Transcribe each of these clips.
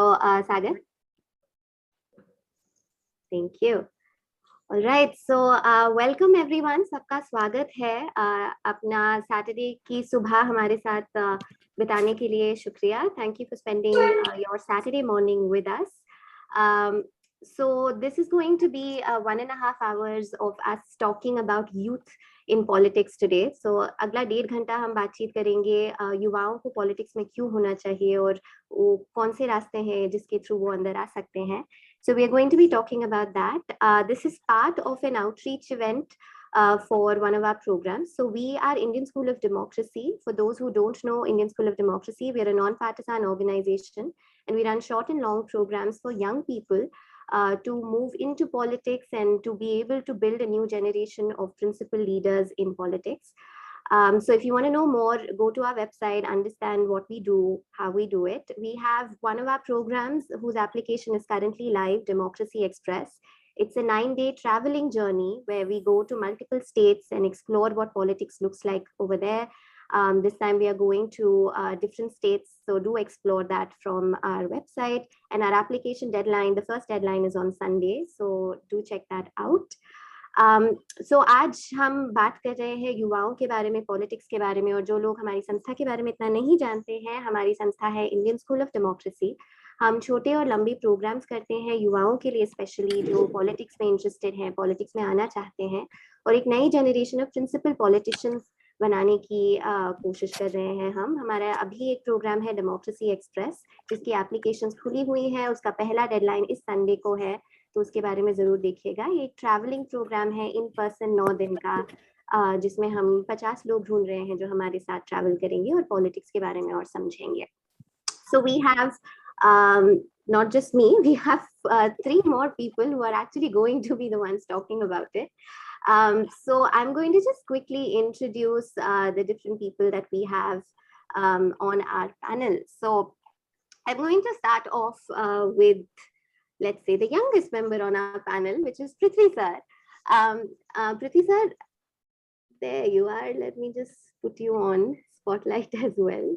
Sagar. Thank you. All right, so welcome everyone. सबका स्वागत है अपना सैटरडे की सुबह हमारे साथ बिताने के लिए शुक्रिया. Thank you for spending your Saturday morning with us. So this is going to be 1.5 hours of us talking about youth in politics today. So अगला 1.5 घंटा हम बातचीत करेंगे युवाओं को पॉलिटिक्स में क्यों होना चाहिए और वो कौन से रास्ते हैं जिसके थ्रू वो अंदर आ सकते हैं. So we are going to be talking about that. This is part of an outreach event for one of our programs. So we are Indian School of Democracy. For those who don't know Indian School of Democracy, we are a non-partisan organization and we run short and long programs for young people to move into politics and to be able to build a new generation of principal leaders in politics. So if you want to know more, go to our website, understand what we do, how we do it. We have one of our programs whose application is currently live, Democracy Express. It's a 9-day traveling journey where we go to multiple states and explore what politics looks like over there. This time we are going to different states, so do explore that from our website. And our application deadline, the first deadline is on Sunday, so do check that out. So आज हम बात कर रहे हैं युवाओं के बारे में, पॉलिटिक्स के बारे में, और जो लोग हमारी संस्था के बारे में इतना नहीं जानते हैं, हमारी संस्था है इंडियन स्कूल ऑफ डेमोक्रेसी. हम छोटे और लंबी प्रोग्राम्स करते हैं युवाओं के लिए, स्पेशली जो पॉलिटिक्स में इंटरेस्टेड हैं, पॉलिटिक्स में आना चाहते हैं और एक नई जनरेशन ऑफ प्रिंसिपल पॉलिटिशियंस बनाने की कोशिश कर रहे हैं. हमारा अभी एक प्रोग्राम है डेमोक्रेसी एक्सप्रेस, जिसकी एप्लीकेशंस खुली हुई हैं. उसका पहला डेडलाइन इस संडे को है, तो उसके बारे में जरूर देखिएगा. ये एक ट्रैवलिंग प्रोग्राम है इन पर्सन 9 दिन का, जिसमें हम 50 लोग ढूंढ रहे हैं जो हमारे साथ ट्रैवल करेंगे और पॉलिटिक्स के बारे में और समझेंगे. So we have not just me, we have 3 more people who are actually going to be the ones talking about it. So I'm going to just quickly introduce the different people that we have on our panel. So I'm going to start off with, let's say, the youngest member on our panel, which is Prithvi sir. Prithvi sir, there you are. Let me just put you on spotlight as well.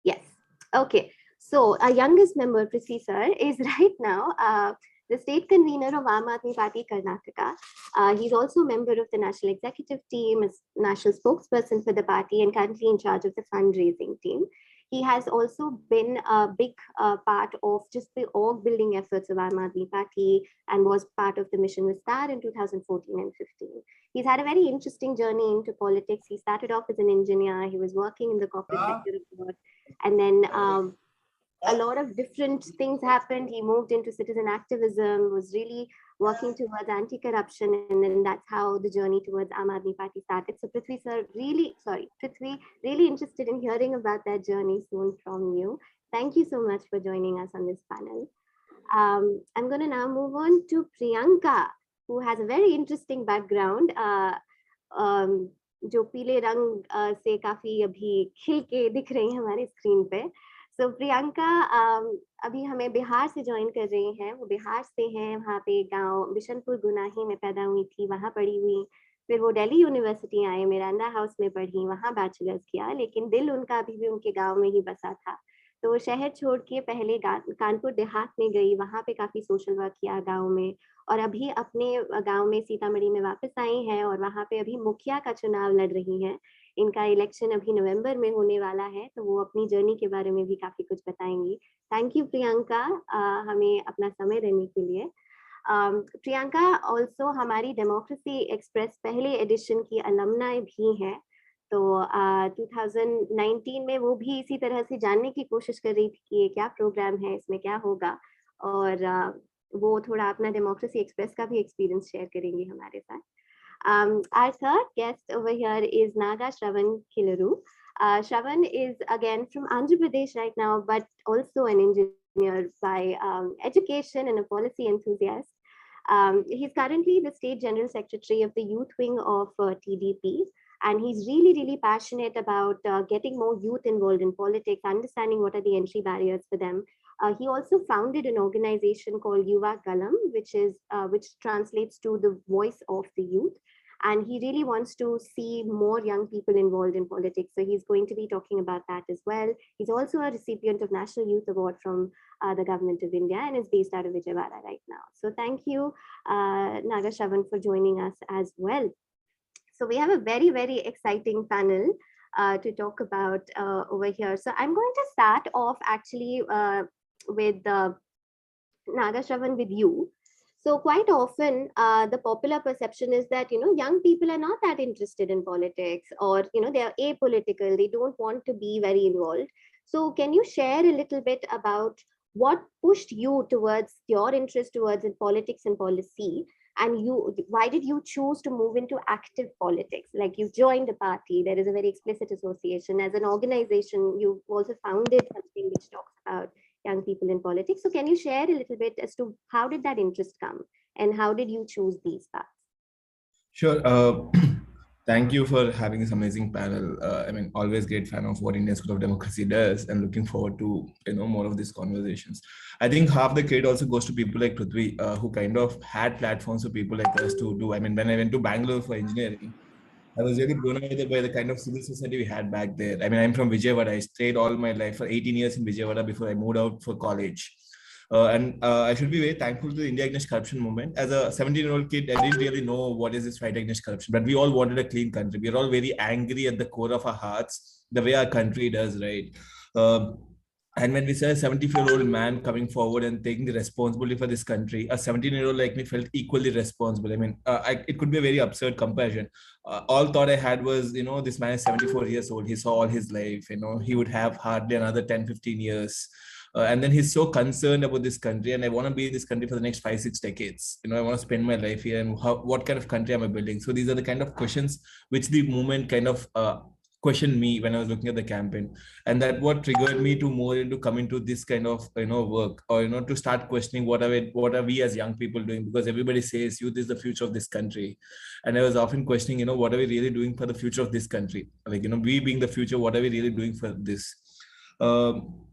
Yes. Okay. So our youngest member, Prithvi sir, is right now the state convener of Aam Aadmi Party Karnataka. He's also a member of the national executive team, as national spokesperson for the party, and currently in charge of the fundraising team. He has also been a big part of just the org building efforts of Aam Aadmi Party and was part of the Mission Vistar in 2014 and 15. He's had a very interesting journey into politics. He started off as an engineer. He was working in the corporate sector abroad, and then a lot of different things happened. He moved into citizen activism, was really working towards anti-corruption, and then that's how the journey towards Aam Aadmi Party started. So Prithvi sir, Prithvi, really interested in hearing about that journey soon from you. Thank you so much for joining us on this panel. I'm going to now move on to Priyanka, who has a very interesting background. जो पीले रंग से काफी अभी खिल के दिख रही हैं हमारे स्क्रीन पे. So प्रियंका अभी हमें बिहार से ज्वाइन कर रही हैं. वो बिहार से हैं, वहाँ पे गांव बिशनपुर गुनाही में पैदा हुई थी, वहाँ पढ़ी हुई. फिर वो दिल्ली यूनिवर्सिटी आए, मिरांडा हाउस में पढ़ी, वहाँ बैचलर्स किया, लेकिन दिल उनका अभी भी उनके गांव में ही बसा था. तो वो शहर छोड़ के पहले कानपुर देहात में गई, वहाँ पे काफी सोशल वर्क किया गाँव में, और अभी अपने गाँव में सीतामढ़ी में वापस आई हैं और वहाँ पे अभी मुखिया का चुनाव लड़ रही हैं. इनका इलेक्शन अभी नवंबर में होने वाला है, तो वो अपनी जर्नी के बारे में भी काफी कुछ बताएंगी. थैंक यू प्रियंका हमें अपना समय देने के लिए. प्रियंका ऑल्सो हमारी डेमोक्रेसी एक्सप्रेस पहले एडिशन की अलमनाई भी है. तो 2019 में वो भी इसी तरह से जानने की कोशिश कर रही थी कि ये क्या प्रोग्राम है, इसमें क्या होगा, और वो थोड़ा अपना डेमोक्रेसी एक्सप्रेस का भी एक्सपीरियंस शेयर करेंगी हमारे साथ. Our third guest over here is Naga Shravan Kilaru. Shravan is again from Andhra Pradesh right now, but also an engineer by education and a policy enthusiast. He's currently the state general secretary of the youth wing of TDP. And he's really passionate about getting more youth involved in politics, understanding what are the entry barriers for them. He also founded an organization called Yuva Galam, which translates to the voice of the youth. and he really wants to see more young people involved in politics. So he's going to be talking about that as well. He's also a recipient of National Youth Award from the Government of India and is based out of Vijayawada right now. So thank you, Naga Shravan, for joining us as well. So we have a very, very exciting panel to talk about over here. So I'm going to start off actually with Naga Shravan, with you. So quite often, the popular perception is that, young people are not that interested in politics, or, they are apolitical. They don't want to be very involved. So can you share a little bit about what pushed you towards your interest towards in politics and policy? And why did you choose to move into active politics? Like, you joined a party, there is a very explicit association. As an organization, you've also founded something which talks about young people in politics. So can you share a little bit as to how did that interest come and how did you choose these paths? Sure. Thank you for having this amazing panel. I mean, always great fan of what Indian School of Democracy does, and looking forward to more of these conversations. I think half the credit also goes to people like Prithvi, who kind of had platforms for people like us to do. I mean, when I went to Bangalore for engineering, I was really blown away by the kind of civil society we had back there. I mean, I'm from Vijayawada. I stayed all my life for 18 years in Vijayawada before I moved out for college. And I should be very thankful to the India Against Corruption movement. As a 17-year-old kid, I didn't really know what is this fight against corruption, but we all wanted a clean country. We are all very angry at the core of our hearts, the way our country does, right? Um and when we saw a 74-year-old man coming forward and taking the responsibility for this country, a 17-year-old like me felt equally responsible. I mean, it could be a very absurd comparison. All thought I had was, this man is 74 years old. He saw all his life, he would have hardly another 10, 15 years. And then he's so concerned about this country, and I want to be in this country for the next 5, 6 decades. I want to spend my life here, and what kind of country am I building? So these are the kind of questions which the movement kind of questioned me when I was looking at the campaign, and that what triggered me to more into coming to this kind of work, or to start questioning what are we as young people doing, because everybody says youth is the future of this country, and I was often questioning what are we really doing for the future of this country, like we being the future, what are we really doing for this? um,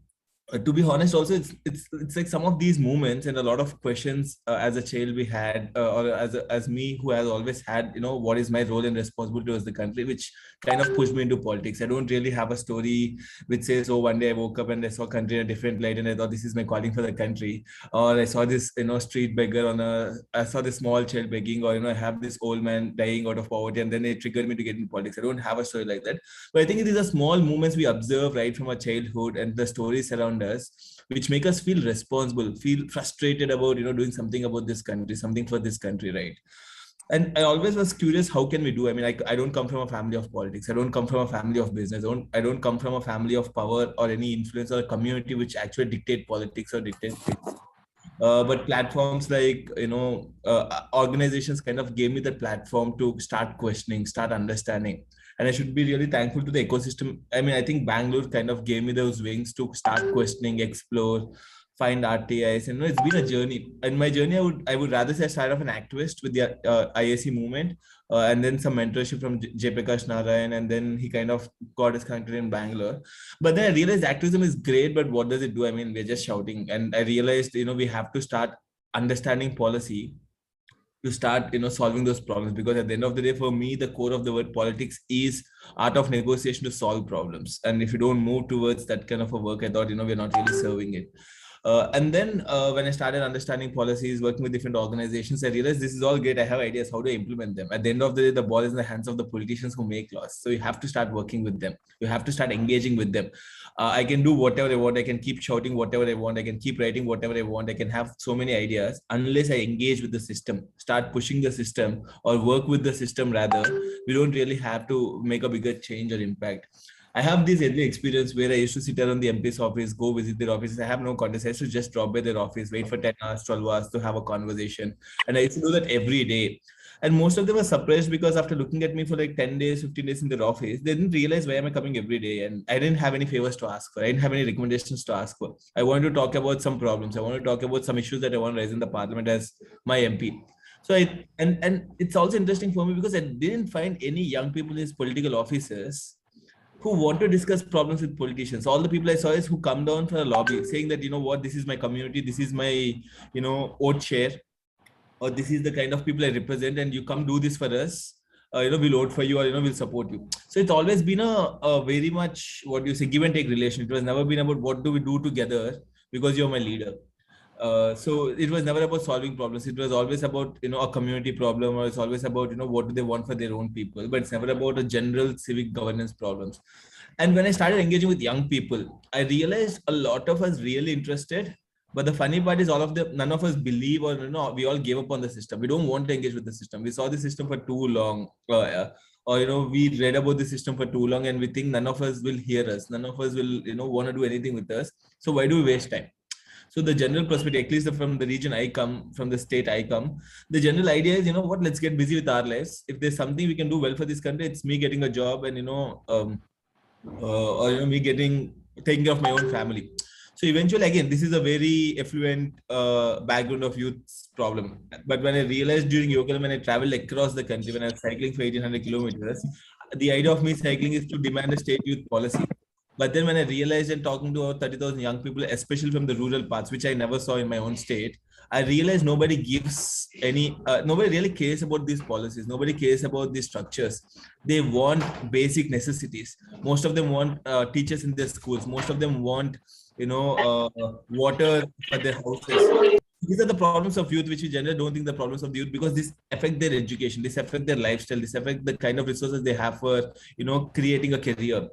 to be honest, also it's like some of these moments and a lot of questions as a child we had, or as me who has always had, what is my role and responsibility towards the country, which kind of pushed me into politics. I don't really have a story which says, oh, one day I woke up and I saw country in a different light and I thought this is my calling for the country, or I saw this street beggar I saw this small child begging, or I have this old man dying out of poverty, and then it triggered me to get into politics. I don't have a story like that, but I think these are small moments we observe right from our childhood and the stories around us, which make us feel responsible, feel frustrated about doing something about this country, something for this country, right? And I always was curious, how can we do? I mean, I don't come from a family of politics. I don't come from a family of business. I don't come from a family of power or any influence or community which actually dictate politics or dictate things. But platforms like organizations kind of gave me the platform to start questioning, start understanding, and I should be really thankful to the ecosystem. I mean, I think Bangalore kind of gave me those wings to start questioning, explore, find RTIs. It's been a journey. In my journey, I would rather say I started off an activist with the IAC movement, and then some mentorship from Jayaprakash Narayan, and then he kind of got his country in Bangalore. But then I realized activism is great, but what does it do? I mean, we're just shouting. And I realized, we have to start understanding policy to start, solving those problems. Because at the end of the day, for me, the core of the word politics is art of negotiation to solve problems. And if you don't move towards that kind of a work, I thought, we're not really serving it. And then when I started understanding policies, working with different organizations, I realized this is all great. I have ideas. How do I implement them? At the end of the day, the ball is in the hands of the politicians who make laws. So you have to start working with them. You have to start engaging with them. I can do whatever I want. I can keep shouting whatever I want. I can keep writing whatever I want. I can have so many ideas. Unless I engage with the system, start pushing the system, or work with the system rather, we don't really have to make a bigger change or impact. I have this early experience where I used to sit around the MP's office, go visit their offices. I have no contest. I used to just drop by their office, wait for 10 hours, 12 hours to have a conversation. And I used to do that every day. And most of them were surprised because after looking at me for like 10 days, 15 days in their office, they didn't realize why am I coming every day. And I didn't have any favors to ask for. I didn't have any recommendations to ask for. I wanted to talk about some problems. I wanted to talk about some issues that I want to raise in the parliament as my MP. So and it's also interesting for me because I didn't find any young people in political offices who want to discuss problems with politicians. All the people I saw is who come down for a lobby saying that, what, this is my community, this is my, vote share, or this is the kind of people I represent, and you come do this for us. we'll vote for you, or we'll support you. So it's always been a very much, what do you say, give and take relation. It was never been about what do we do together because you're my leader. So it was never about solving problems. It was always about a community problem, or it's always about what do they want for their own people. But it's never about a general civic governance problems. And when I started engaging with young people, I realized a lot of us really interested. But the funny part is, none of us believe, or we all gave up on the system. We don't want to engage with the system. We saw the system for too long, or we read about the system for too long, and we think none of us will hear us. None of us will want to do anything with us. So why do we waste time? So the general perspective, at least from the region I come, from the state I come, the general idea is, let's get busy with our lives. If there's something we can do well for this country, it's me getting a job, and or me taking care of my own family. So eventually, again, this is a very affluent background of youth's problem. But when I realized during Yogalam, when I traveled across the country, when I was cycling for 1800 kilometers, the idea of me cycling is to demand a state youth policy. But then when I realized, and talking to about 30,000 young people, especially from the rural parts, which I never saw in my own state, I realized nobody gives nobody really cares about these policies. Nobody cares about these structures. They want basic necessities. Most of them want teachers in their schools. Most of them want, water for their houses. These are the problems of youth, which we generally don't think the problems of the youth, because this affect their education, this affect their lifestyle, this affect the kind of resources they have for, creating a career.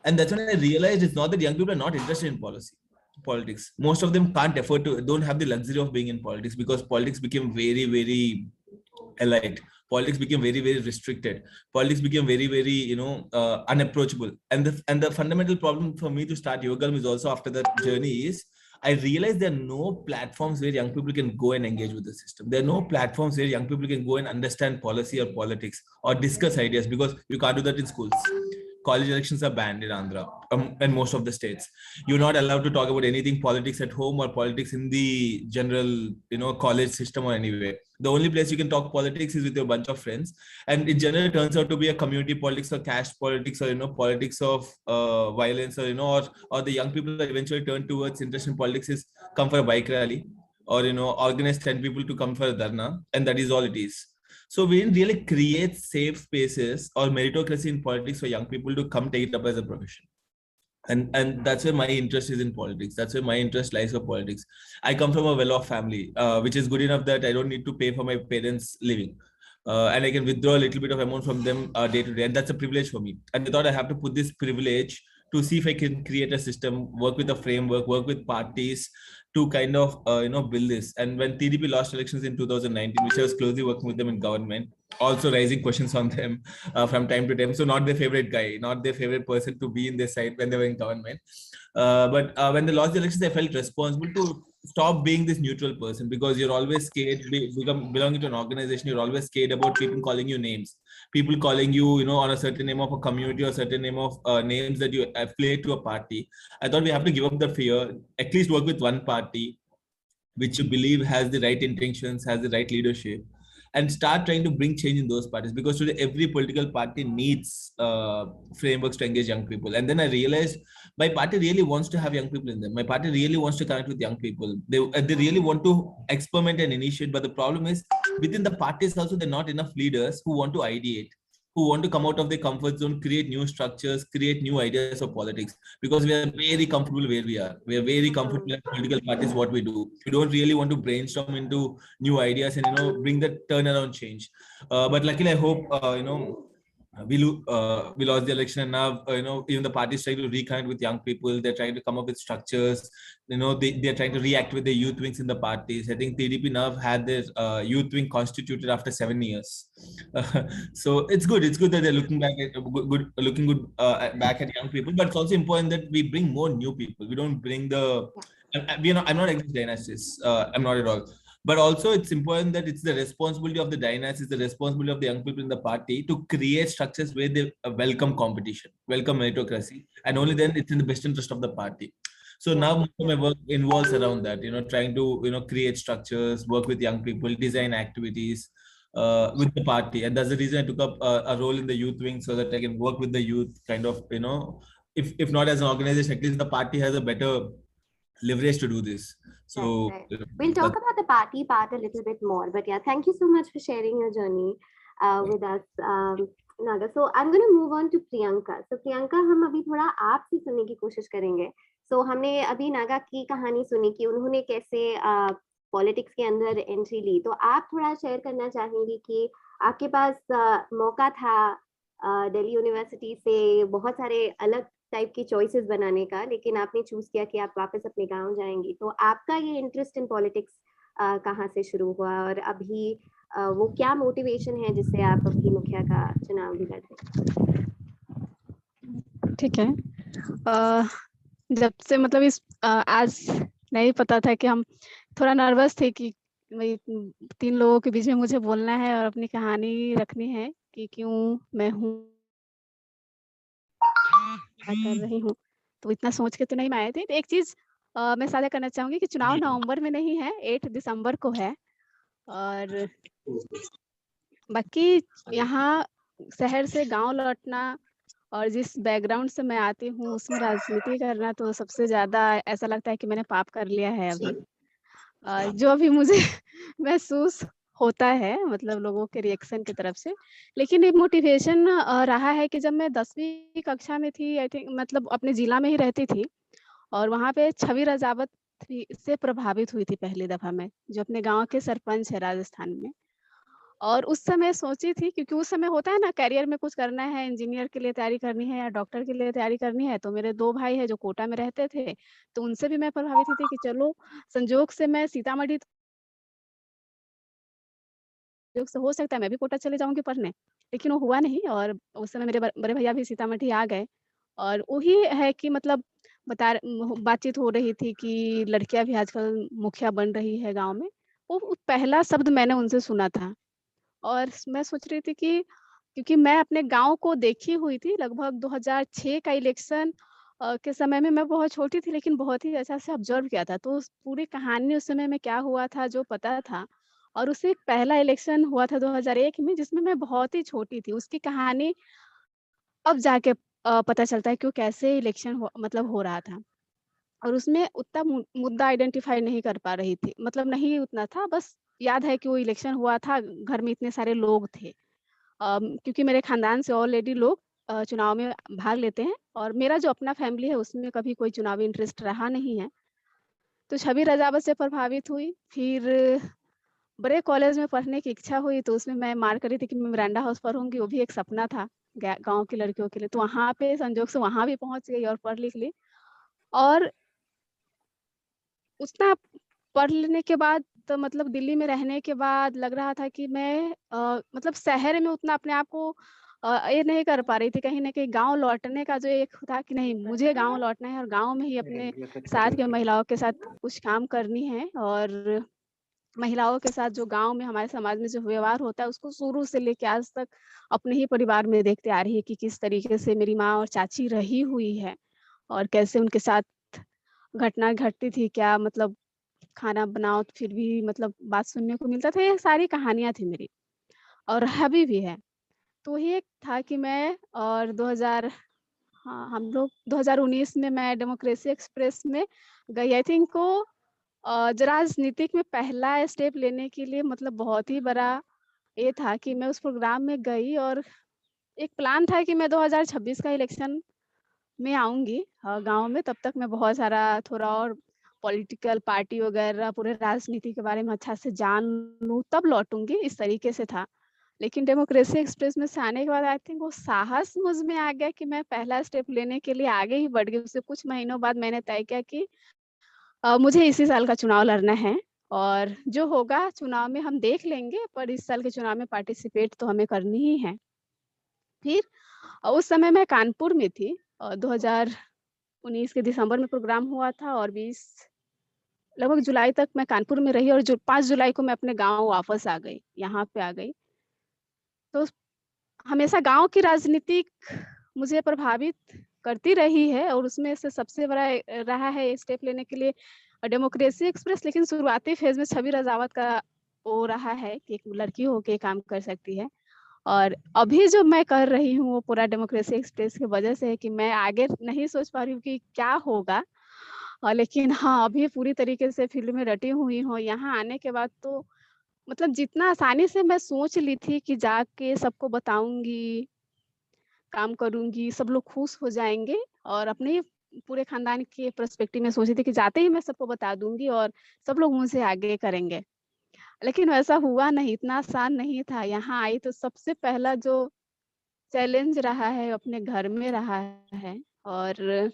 And that's when I realized it's not that young people are not interested in politics. Most of them don't have the luxury of being in politics, because politics became very, very elite. Politics became very, very restricted. Politics became very, very, unapproachable. And the fundamental problem for me to start Yogalam is also, after that journey, is I realized there are no platforms where young people can go and engage with the system. There are no platforms where young people can go and understand policy or politics or discuss ideas, because you can't do that in schools. College elections are banned in Andhra and most of the states. You're not allowed to talk about anything politics at home or politics in the general, college system or anywhere. The only place you can talk politics is with your bunch of friends, and it generally turns out to be a community politics or caste politics, or politics of violence, or or the young people that eventually turn towards interest in politics is come for a bike rally, or organize 10 people to come for a dharna, and that is all it is. So we didn't really create safe spaces or meritocracy in politics for young people to come take it up as a profession. And that's where my interest is in politics. That's where my interest lies for politics. I come from a well-off family, which is good enough that I don't need to pay for my parents' living. And I can withdraw a little bit of amount from them day to day. And that's a privilege for me. And I thought I have to put this privilege to see if I can create a system, work with a framework, work with parties to kind of, build this. And when TDP lost elections in 2019, which I was closely working with them in government, also raising questions on them from time to time. So not their favorite guy, not their favorite person to be in their side when they were in government. But when they lost the elections, I felt responsible to stop being this neutral person, because you're always scared, belonging to an organization, you're always scared about people calling you names, people calling you, on a certain name of a community or certain name of names that you affiliate to a party. I thought we have to give up the fear, at least work with one party which you believe has the right intentions, has the right leadership, and start trying to bring change in those parties, because today every political party needs frameworks to engage young people. And then I realized my party really wants to have young people in them. My party really wants to connect with young people. They really want to experiment and initiate, but the problem is within the parties also there are not enough leaders who want to ideate, who want to come out of their comfort zone, create new structures, create new ideas of politics, because we are very comfortable where we are. We are very comfortable in political parties, what we do. We don't really want to brainstorm into new ideas and, bring that turnaround change. But luckily, I hope, we lost the election, and now, even the parties trying to reconnect with young people. They're trying to come up with structures. They're trying to reactivate the youth wings in the parties. I think TDP now had their youth wing constituted after 7 years. So it's good. It's good that they're looking back at looking good back at young people. But it's also important that we bring more new people. We don't bring the. I'm not against dynasties. I'm not at all. But also it's important that it's the responsibility of the dynasties, the responsibility of the young people in the party to create structures where they welcome competition, welcome meritocracy, and only then it's in the best interest of the party. So now most of my work involves around that, trying to, create structures, work with young people, design activities with the party. And that's the reason I took up a role in the youth wing, so that I can work with the youth, kind of, if not as an organization, at least the party has a better leverage to do this. So right. We'll talk about the party part a little bit more, but yeah, thank you so much for sharing your journey. with us, Naga. So I'm going to move on to Priyanka. So Priyanka, हम अभी थोड़ा आपसे सुनने की कोशिश करेंगे. So हमने अभी नागा की कहानी सुनी कि उन्होंने कैसे पॉलिटिक्स के अंदर एंट्री ली. तो आप थोड़ा शेयर करना चाहेंगी कि आपके पास मौका था दिल्ली यूनिवर्सिटी से बहुत सारे अलग टाइप की चॉइसेस बनाने का, लेकिन आपने चूज किया कि आप वापस अपने गांव जाएंगी. तो आपका ये इंटरेस्ट इन पॉलिटिक्स कहाँ से शुरू हुआ और अभी वो क्या मोटिवेशन है जिससे आप अभी मुखिया का चुनाव भी लड़ रहे हैं? ठीक है. जब से मतलब इस आज नहीं पता था कि हम थोड़ा नर्वस थे कि 3 लोगों के बीच में मुझे बोलना है और अपनी कहानी रखनी है कि क्यों मैं हूँ कर रही हूँ. तो इतना सोच के तो नहीं मैं आए थे. तो एक चीज मैं साझा करना चाहूंगी कि चुनाव नवंबर में नहीं है, 8 दिसंबर को है. और बाकी यहाँ शहर से गांव लौटना और जिस बैकग्राउंड से मैं आती हूँ उसमें राजनीति करना तो सबसे ज्यादा ऐसा लगता है कि मैंने पाप कर लिया है अभी. जो अभी मुझे महसूस होता है मतलब लोगों के रिएक्शन की तरफ से. लेकिन एक मोटिवेशन रहा है कि जब मैं 10वीं कक्षा में थी, आई थिंक मतलब अपने जिला में ही रहती थी और वहाँ पे छवि रजावत से प्रभावित हुई थी पहली दफा मैं, जो अपने गांव के सरपंच है राजस्थान में. और उस समय सोची थी क्योंकि उस समय होता है ना करियर में कुछ करना है, इंजीनियर के लिए तैयारी करनी है या डॉक्टर के लिए तैयारी करनी है. तो मेरे 2 भाई हैं जो कोटा में रहते थे, तो उनसे भी मैं प्रभावित थी कि चलो संजोग से मैं सीतामढ़ी संजोग से हो सकता है मैं भी कोटा चले जाऊंगी पढ़ने, लेकिन वो हुआ नहीं. और उस समय मेरे बड़े भैया भी सीतामढ़ी आ गए. और वही है कि मतलब बातचीत हो रही थी कि लड़कियां भी आजकल मुखिया बन रही है गांव में. वो पहला शब्द मैंने उनसे सुना था और मैं सोच रही थी कि क्योंकि मैं अपने गाँव को देखी हुई थी लगभग 2006 का इलेक्शन के समय में. मैं बहुत छोटी थी लेकिन बहुत ही अच्छा से ऑब्जर्व किया था. तो उस पूरी कहानी उस समय में क्या हुआ था जो पता था. और उससे पहला इलेक्शन हुआ था 2001 में जिसमें मैं बहुत ही छोटी थी. उसकी कहानी अब जाके पता चलता है कि वो कैसे इलेक्शन मतलब हो रहा था. और उसमें उतना मुद्दा आइडेंटिफाई नहीं कर पा रही थी, मतलब नहीं उतना था. बस याद है कि वो इलेक्शन हुआ था, घर में इतने सारे लोग थे. क्योंकि मेरे खानदान से ऑलरेडी लोग चुनाव में भाग लेते हैं और मेरा जो अपना फैमिली है उसमें कभी कोई चुनावी इंटरेस्ट रहा नहीं है. तो छवि रजावत से प्रभावित हुई. फिर बड़े कॉलेज में पढ़ने की इच्छा हुई तो उसमें मैं मार करी थी कि मैं मिरांडा हाउस पढ़ूंगी. वो भी एक सपना था गांव की लड़कियों के लिए. तो वहां पे संजोग से वहां भी पहुंच गई और पढ़ लिख ली. और उतना पढ़ लेने के बाद तो मतलब दिल्ली में रहने के बाद लग रहा था कि मैं मतलब शहर में उतना अपने आप को ये नहीं कर पा रही थी. कहीं न कहीं गाँव लौटने का जो एक था कि नहीं मुझे गाँव लौटना है और गाँव में ही अपने साथ के महिलाओं के साथ कुछ काम करनी है. और महिलाओं के साथ जो गाँव में हमारे समाज में जो व्यवहार होता है उसको शुरू से लेके आज तक अपने ही परिवार में देखते आ रही है कि किस तरीके से मेरी माँ और चाची रही हुई है और कैसे उनके साथ घटना घटती थी. क्या मतलब खाना बनाओ तो फिर भी मतलब बात सुनने को मिलता था. ये सारी कहानियाँ थी मेरी और अभी भी है. तो वही एक था कि मैं और 2000 हाँ, हम लोग 2019 में मैं डेमोक्रेसी एक्सप्रेस में गई. आई थिंक को राजनीतिक में पहला स्टेप लेने के लिए मतलब बहुत ही बड़ा ये था कि मैं उस प्रोग्राम में गई और एक प्लान था कि मैं 2026 का इलेक्शन में आऊँगी गाँव में. तब तक मैं बहुत सारा थोड़ा और पॉलिटिकल पार्टी वगैरह पूरे राजनीति के बारे में अच्छा से जान लूँ तब लौटूँगी, इस तरीके से था. लेकिन डेमोक्रेसी एक्सप्रेस में से आने के बाद आई थिंक वो साहस मुझ में आ गया कि मैं पहला स्टेप लेने के लिए आगे ही बढ़ गई. उससे कुछ महीनों बाद मैंने तय किया कि मुझे इसी साल का चुनाव लड़ना है और जो होगा चुनाव में हम देख लेंगे, पर इस साल के चुनाव में पार्टिसिपेट तो हमें करनी ही है. फिर उस समय मैं कानपुर में थी. 2019 के दिसंबर में प्रोग्राम हुआ था और 20 लगभग जुलाई तक मैं कानपुर में रही और 5 जुलाई को मैं अपने गाँव वापस आ गई, यहाँ पे आ गई. तो हमेशा गाँव की राजनीतिक मुझे प्रभावित करती रही है और उसमें से सबसे बड़ा रहा है स्टेप लेने के लिए डेमोक्रेसी एक्सप्रेस. लेकिन शुरुआती फेज में छवि रजावत का वो रहा है कि एक लड़की होके काम कर सकती है. और अभी जो मैं कर रही हूँ वो पूरा डेमोक्रेसी एक्सप्रेस की वजह से है कि मैं आगे नहीं सोच पा रही हूँ कि क्या होगा. लेकिन हाँ, अभी पूरी तरीके से फील्ड में रटी हुई हूँ. यहाँ आने के बाद तो मतलब जितना आसानी से मैं सोच ली थी कि जाके सबको बताऊँगी, काम करूँगी, सब लोग खुश हो जाएँगे और अपने ही पूरे खानदान के पर्सपेक्टिव में सोची थी कि जाते ही मैं सबको बता दूँगी और सब लोग मुझसे आगे करेंगे। लेकिन वैसा हुआ नहीं, इतना आसान नहीं था। यहाँ आई तो सबसे पहला जो चैलेंज रहा है अपने घर में रहा है और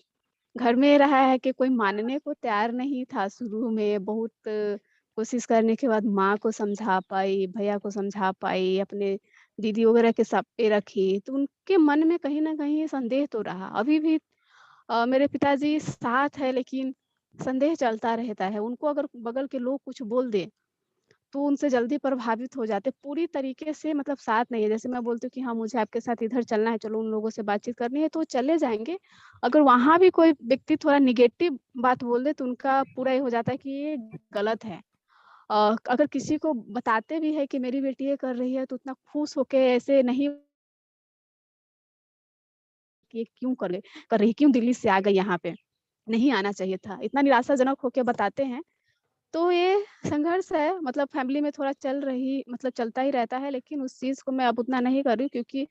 घर में रहा है कि कोई मानने को तैयार नहीं था शुरू में। बहुत कोशिश करने के बाद माँ को समझा पाई, भैया को समझा पाई, अपने दीदी वगैरह के सर पे रखी, तो उनके मन में कहीं न कहीं संदेह तो रहा। अभी भी मेरे पिताजी साथ है लेकिन संदेह चलता रहता है। उनको अगर बगल के लोग कुछ बोल दें तो उनसे जल्दी प्रभावित हो जाते। पूरी तरीके से मतलब साथ नहीं है। जैसे मैं बोलती हूँ कि हाँ, मुझे आपके साथ इधर चलना है, चलो उन लोगों से बातचीत करनी है, तो वो चले जाएँगे। अगर वहाँ भी कोई व्यक्ति थोड़ा नेगेटिव बात बोल दे, तो उनका पूरा ये हो जाता है कि ये गलत है। अगर किसी को बताते भी हैं कि मेरी बेटी ये कर रही है, तो उतना खुश होके ऐसे नहीं कि ये क्यों कर रही है, क्यों दिल्ली से आ गई यहाँ पे? नहीं आना चाहिए था। इतना निराशाजनक होके बताते हैं। तो ये संघर्ष है मतलब फैमिली में थोड़ा चलता ही रहता है, लेकिन उस चीज़ को मैं अब उतना नहीं कर रही हूँ क्योंकि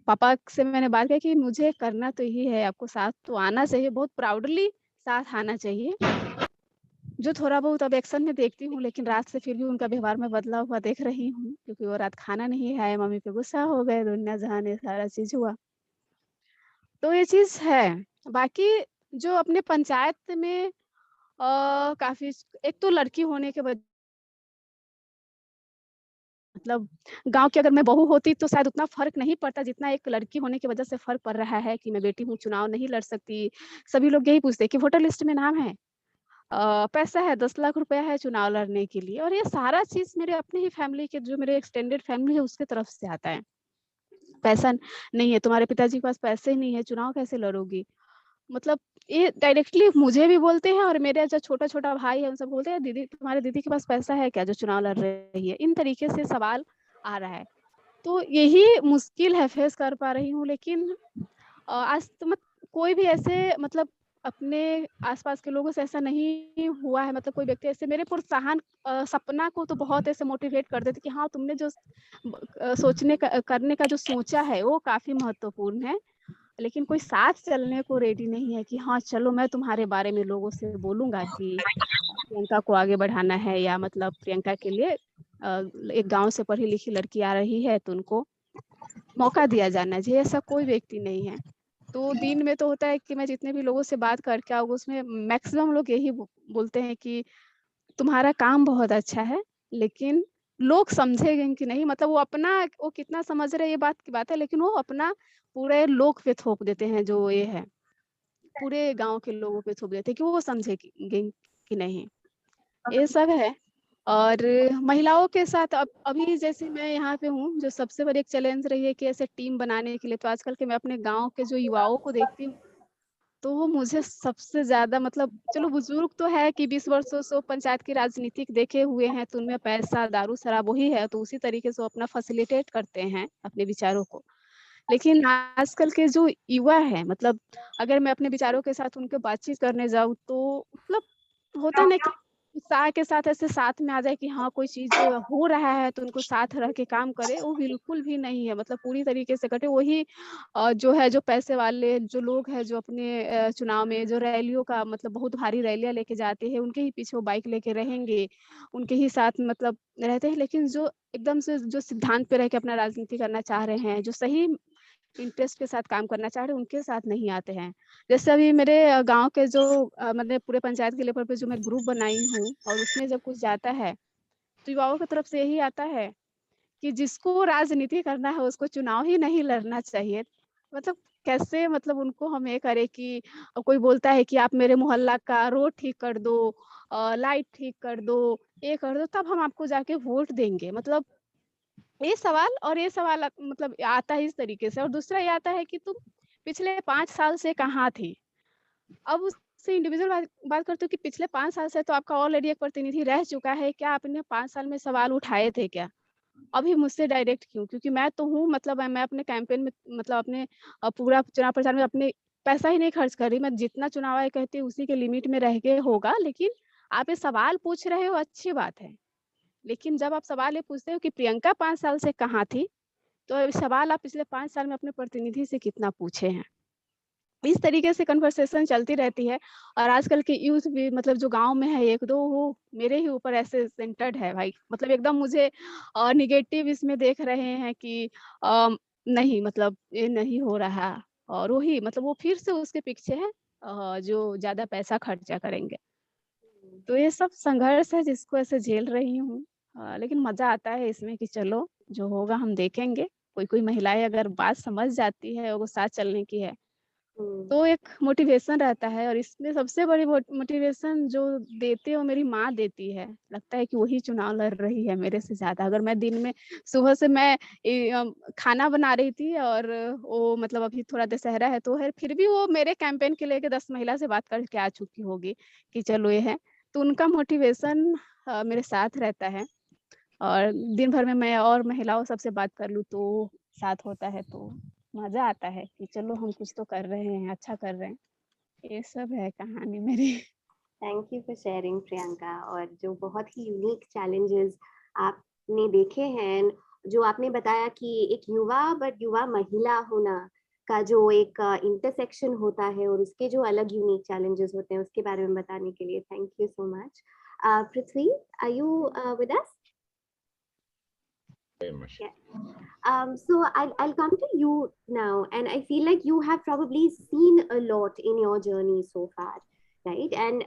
पापा से मैंने बात किया कि मुझे करना तो यही है, आपको साथ तो आना चाहिए, बहुत प्राउडली साथ आना चाहिए। जो थोड़ा बहुत अब एक्शन में देखती हूँ, लेकिन रात से फिर भी उनका व्यवहार में बदला हुआ देख रही हूँ, क्योंकि वो रात खाना नहीं खाए, मम्मी पे गुस्सा हो गए, दुनिया जहान ये सारा चीज़ हुआ। तो ये चीज़ है। बाकी जो अपने पंचायत में काफ़ी एक तो लड़की होने के वजह मतलब गाँव की अगर मैं बहू होती तो शायद उतना फ़र्क नहीं पड़ता जितना एक लड़की होने की वज़ह से फ़र्क पड़ रहा है कि मैं बेटी हूँ, चुनाव नहीं लड़ सकती। सभी लोग यही पूछते हैं कि वोटर लिस्ट में नाम है? पैसा है 10 लाख रुपया है चुनाव लड़ने के लिए और ये सारा चीज़ मेरे अपने ही फैमिली के जो मेरे एक्सटेंडेड फैमिली है उसके तरफ से आता है। पैसा नहीं है, तुम्हारे पिताजी के पास पैसे ही नहीं है, चुनाव कैसे लड़ोगी? मतलब ये डायरेक्टली मुझे भी बोलते हैं और मेरा जो छोटा-छोटा भाई है उन सब बोलते हैं, "दीदी तुम्हारे दीदी के पास पैसा है क्या जो चुनाव लड़ रही है?" इन तरीके से सवाल आ रहा है। तो यही मुश्किल है फेस कर पा रही हूँ लेकिन आज तो मत कोई भी ऐसे मतलब अपने आस-पास के लोगों से ऐसा नहीं हुआ है मतलब कोई व्यक्ति ऐसे मेरे प्रोत्साहन सपना को तो बहुत ऐसे मोटिवेट कर देते कि हाँ, तुमने जो सोचने का करने का जो सोचा है वो काफ़ी महत्वपूर्ण है। लेकिन कोई साथ चलने को रेडी नहीं है कि हाँ, चलो मैं तुम्हारे बारे में लोगों से बोलूँगा कि प्रियंका को आगे बढ़ाना है या मतलब प्रियंका के लिए एक गाँव से पढ़ी-लिखी लड़की आ रही है तो उनको मौका दिया जाना चाहिए, ऐसा कोई व्यक्ति नहीं है। तो दिन में तो होता है कि मैं जितने भी लोगों से बात करके आऊँ उसमें मैक्सिमम लोग यही बोलते हैं कि तुम्हारा काम बहुत अच्छा है, लेकिन लोग समझेंगे कि नहीं मतलब वो कितना समझ रहे हैं ये बात की बात है, लेकिन वो अपना पूरे लोग पे थोप देते हैं जो ये है, पूरे गाँव के लोगों पे थोप देते हैं कि वो समझेंगे कि नहीं। ये सब है और महिलाओं के साथ अब अभी जैसे मैं यहाँ पे हूँ, जो सबसे बड़ी एक चैलेंज रही है कि ऐसे टीम बनाने के लिए तो आजकल के मैं अपने गाँव के जो युवाओं को देखती हूँ तो वो मुझे सबसे ज़्यादा मतलब चलो बुजुर्ग तो है कि 20 वर्षों से वो पंचायत की राजनीति देखे हुए हैं, तो उनमें पैसा, दारू-शराब वही है, तो उसी तरीके से वो अपना फैसिलिटेट करते हैं, अपने विचारों को। लेकिन आजकल के जो युवा है मतलब अगर मैं अपने विचारों के साथ उनके बातचीत करने जाऊँ तो मतलब होता है ना कि उत्साह के साथ ऐसे साथ में आ जाए कि हाँ, कोई चीज़ हो रहा है तो उनको साथ रह के काम करें, वो बिल्कुल भी नहीं है। मतलब पूरी तरीके से कटे वही जो है जो पैसे वाले जो लोग हैं जो अपने चुनाव में जो रैलियों का मतलब बहुत भारी रैलियाँ लेके जाते हैं, उनके ही पीछे वो बाइक लेके रहेंगे, उनके ही साथ मतलब रहते हैं। लेकिन जो एकदम से जो सिद्धांत पे रह के अपना राजनीति करना चाह रहे हैं, जो सही इंटरेस्ट के साथ काम करना चाह रहे हैं, उनके साथ नहीं आते हैं। जैसे अभी मेरे गाँव के जो मतलब पूरे पंचायत के लेवल पे जो मैं ग्रुप बनाई हूँ और उसमें जब कुछ जाता है, तो युवाओं की तरफ से यही आता है कि जिसको राजनीति करना है उसको चुनाव ही नहीं लड़ना चाहिए। मतलब कैसे मतलब उनको हम ये करें कि कोई बोलता है कि आप मेरे मोहल्ला का रोड ठीक कर दो लाइट ठीक कर दो, ये कर दो, तब हम आपको जाके वोट देंगे। मतलब ये सवाल मतलब आता है इस तरीके से और दूसरा ये आता है कि तुम पिछले 5 साल से कहाँ थी? अब उससे इंडिविजुअल बात करते हो कि पिछले 5 साल से तो आपका ऑलरेडी एक प्रतिनिधि रह चुका है, क्या आपने 5 साल में सवाल उठाए थे क्या? अभी मुझसे डायरेक्ट क्यों? क्योंकि मैं तो हूँ मतलब मैं अपने कैंपेन में मतलब अपने पूरा चुनाव प्रचार में अपने पैसा ही नहीं खर्च कर रही, मैं जितना चुनाव आयोग कहती है उसी के लिमिट में रह के होगा, लेकिन आप ये सवाल पूछ रहे हो अच्छी बात है। लेकिन जब आप सवाल ये पूछते हो कि प्रियंका 5 साल से कहाँ थी, तो ये सवाल आप पिछले 5 साल में अपने प्रतिनिधि से कितना पूछे हैं? इस तरीके से कन्वर्सेशन चलती रहती है और आजकल के यूथ भी मतलब जो गाँव में है 1-2 वो मेरे ही ऊपर ऐसे सेंटर्ड है भाई। मतलब एकदम मुझे नेगेटिव इसमें देख रहे हैं कि नहीं मतलब ये नहीं हो रहा और वही मतलब वो फिर से उसके पीछे है जो ज़्यादा पैसा खर्चा करेंगे। तो ये सब संघर्ष है जिसको ऐसे झेल रही हूँ। लेकिन मज़ा आता है इसमें कि चलो जो होगा हम देखेंगे। कोई-कोई महिलाएँ अगर बात समझ जाती है और वो साथ चलने की है हम्म, तो एक मोटिवेशन रहता है और इसमें सबसे बड़ी मोटिवेशन जो देती है वो मेरी माँ देती है। लगता है कि वही चुनाव लड़ रही है मेरे से ज़्यादा। अगर मैं दिन में सुबह से मैं खाना बना रही थी और वो मतलब अभी थोड़ा दशहरा है तो है फिर भी वो मेरे कैंपेन के लेके 10 महिला से बात करके आ चुकी होगी कि चलो ये है। तो उनका मोटिवेशन मेरे साथ रहता है और दिन भर में मैं और महिलाओं सबसे बात कर लूँ तो साथ होता है तो मज़ा आता है कि चलो हम कुछ तो कर रहे हैं, अच्छा कर रहे हैं। ये सब है कहानी मेरी। Thank you for sharing Priyanka. और जो बहुत ही यूनिक चैलेंजेस आपने देखे हैं, जो आपने बताया कि एक युवा बट युवा महिला होना का जो एक इंटरसेक्शन होता है और उसके जो अलग यूनिक चैलेंजेस होते हैं उसके बारे में बताने के लिए thank you so much. Prithvi, are you with us? Very much. Yeah. So I'll come to you now, and I feel like you have probably seen a lot in your journey so far, right? And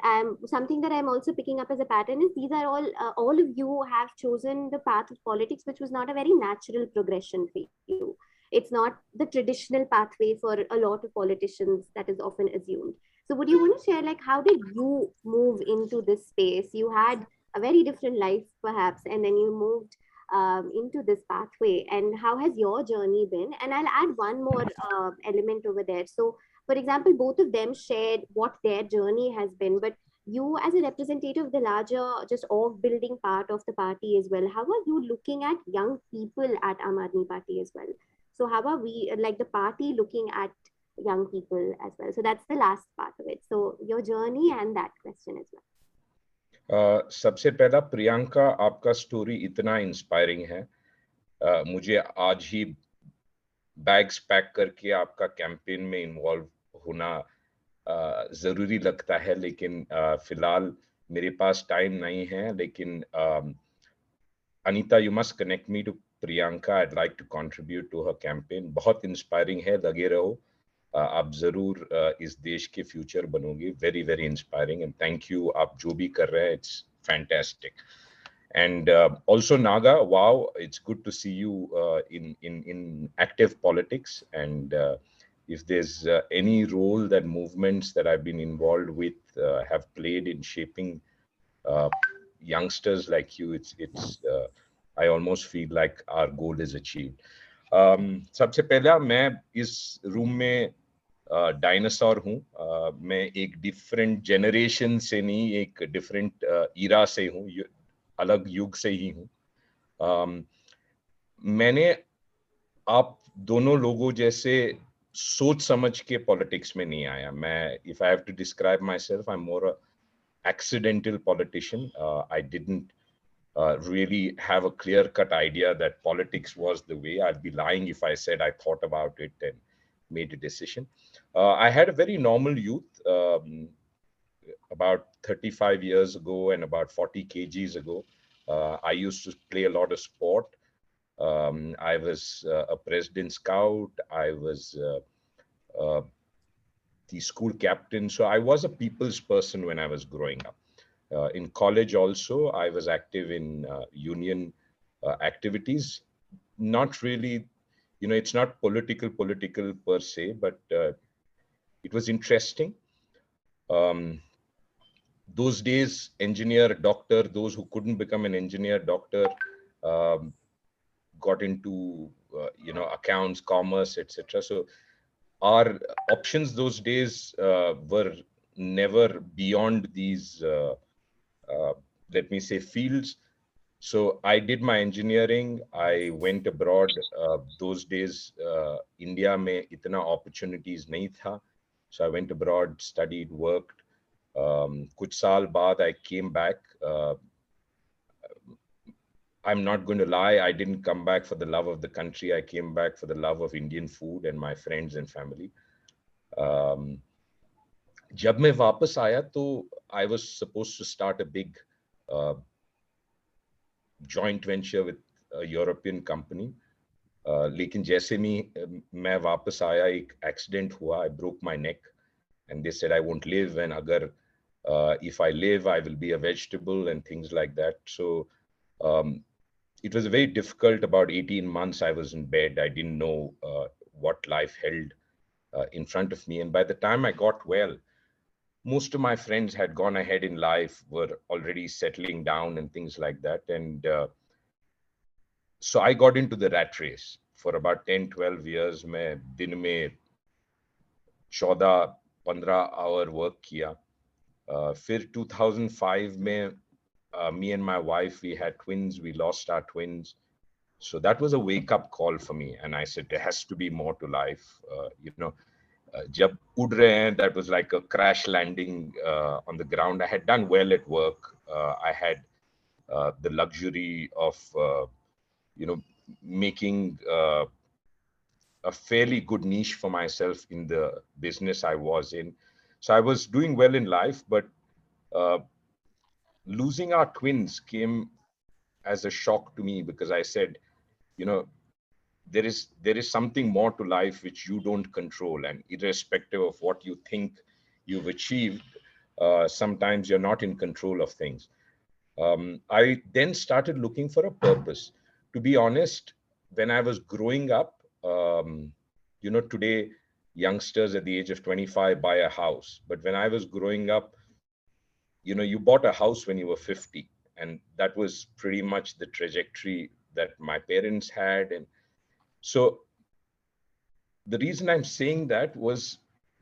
something that I'm also picking up as a pattern is these are all of you have chosen the path of politics, which was not a very natural progression for you. It's not the traditional pathway for a lot of politicians that is often assumed. So would you want to share, like, how did you move into this space? You had a very different life, perhaps, and then you moved into this pathway, and how has your journey been? And I'll add one more element over there. So for example, both of them shared what their journey has been, but you as a representative of the larger just org building part of the party as well, how are you looking at young people at Aam Aadmi Party as well? So how are we, like the party, looking at young people as well? So that's the last part of it. So your journey and that question as well. सबसे पहला प्रियंका, आपका story इतना inspiring है। मुझे आज ही bags pack करके आपका campaign में इन्वॉल्व होना जरूरी लगता है, लेकिन फिलहाल मेरे पास टाइम नहीं है। लेकिन Anita, you must connect me to Priyanka, I'd like to contribute to her campaign। बहुत इंस्पायरिंग है, लगे रहो। आप जरूर इस देश के फ्यूचर बनोगे। Very very inspiring and thank you. आप जो भी कर रहे हैं, it's fantastic. And also Naga, wow, it's good to see you in active politics. And if there's any role that movements that I've been involved with have played in shaping youngsters like you, it's I almost feel like our goal is achieved. सबसे पहला, मैं इस room में dinosaur हूँ। मैं एक different generation से नहीं, एक डिफरेंट ईरा से हूँ, अलग युग से ही हूँ। मैंने आप दोनों लोगों जैसे सोच समझ के पॉलिटिक्स में नहीं आया। मैं, if I have to describe myself, I am more accidental politician. I didn't really have a clear-cut idea that politics was the way. I'd be lying if I said I thought about it and made a decision. I had a very normal youth. About 35 years ago and about 40 kgs ago, I used to play a lot of sport. I was a president scout. I was the school captain. So I was a people's person when I was growing up. In college also, I was active in union activities. Not really, it's not political per se, but it was interesting. Those days, engineer, doctor, those who couldn't become an engineer, doctor, got into accounts, commerce, etc. So our options those days were never beyond these let me say fields. So I did my engineering. I went abroad. Those days India mein itna opportunities nahi tha, so I went abroad, studied, worked. Kuch saal baad I came back. I'm not going to lie, I didn't come back for the love of the country. I came back for the love of Indian food and my friends and family. जब मैं वापस आया तो I was supposed to start a big joint venture with a European company. लेकिन जैसे मैं वापस आया, एक accident हुआ. I broke my neck and they said I won't live, and agar if I live I will be a vegetable and things like that. So it was very difficult. About 18 months I was in bed. I didn't know what life held in front of me, and by the time I got well, most of my friends had gone ahead in life, were already settling down and things like that. And so I got into the rat race for about 10-12 years. मैं दिन में 14-15 hour work किया. फिर 2005 में me and my wife, we had twins. We lost our twins. So that was a wake-up call for me. And I said, there has to be more to life. जब उड़ रहे हैं, that was like a crash landing on the ground. I had done well at work. I had the luxury of, making a fairly good niche for myself in the business I was in. So I was doing well in life, but losing our twins came as a shock to me, because I said, there is something more to life which you don't control, and irrespective of what you think you've achieved, sometimes you're not in control of things. I then started looking for a purpose. To be honest, when I was growing up, today youngsters at the age of 25 buy a house, but when I was growing up, you bought a house when you were 50, and that was pretty much the trajectory that my parents had. And so the reason I'm saying that was,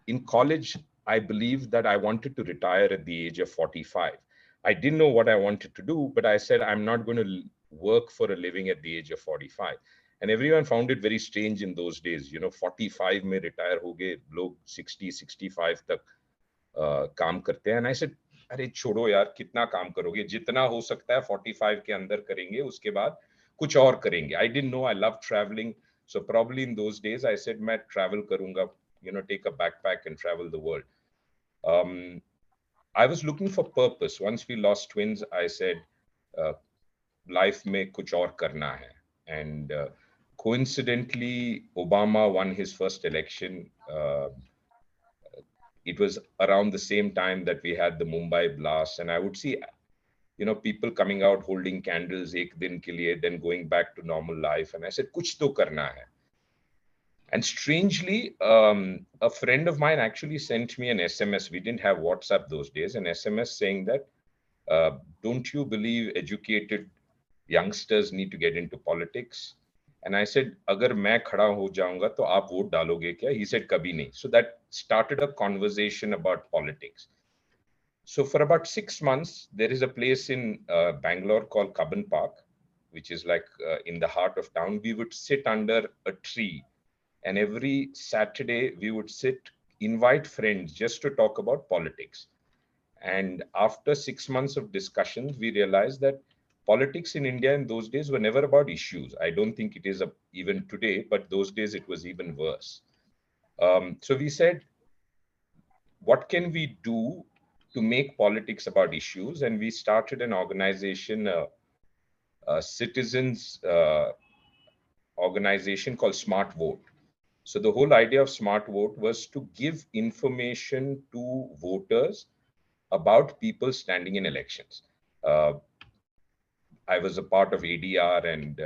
in college, I believed that I wanted to retire at the age of 45. I didn't know what I wanted to do, but I said, I'm not going to work for a living at the age of 45. And everyone found it very strange in those days. 45 में retire हो गए, लोग 60, 65 तक काम करते हैं. And I said, अरे छोड़ो यार, कितना काम करोगे? जितना हो सकता है 45 के अंदर करेंगे, उसके बाद कुछ और करेंगे. I didn't know I loved traveling. So probably in those days, I said, मैं travel करूंगा, take a backpack and travel the world. I was looking for purpose. Once we lost twins, I said, life में कुछ और करना है. And coincidentally, Obama won his first election. It was around the same time that we had the Mumbai blast, and I would see, people coming out holding candles ek din ke liye, then going back to normal life. And I said, kuch to karna hai. And strangely, a friend of mine actually sent me an SMS. We didn't have WhatsApp those days, an SMS saying that, don't you believe educated youngsters need to get into politics? And I said, अगर मैं खड़ा हो जाऊंगा तो आप vote डालोगे क्या? He said, कभी नहीं. So that started a conversation about politics. So for about 6 months, there is a place in Bangalore called Cubbon Park, which is like in the heart of town. We would sit under a tree, and every Saturday we would sit, invite friends just to talk about politics. And after 6 months of discussions, we realized that politics in India in those days were never about issues. I don't think it is even today, but those days it was even worse. So we said, what can we do to make politics about issues? And we started an organization, a citizens organization called Smart Vote. So the whole idea of Smart Vote was to give information to voters about people standing in elections. I was a part of ADR and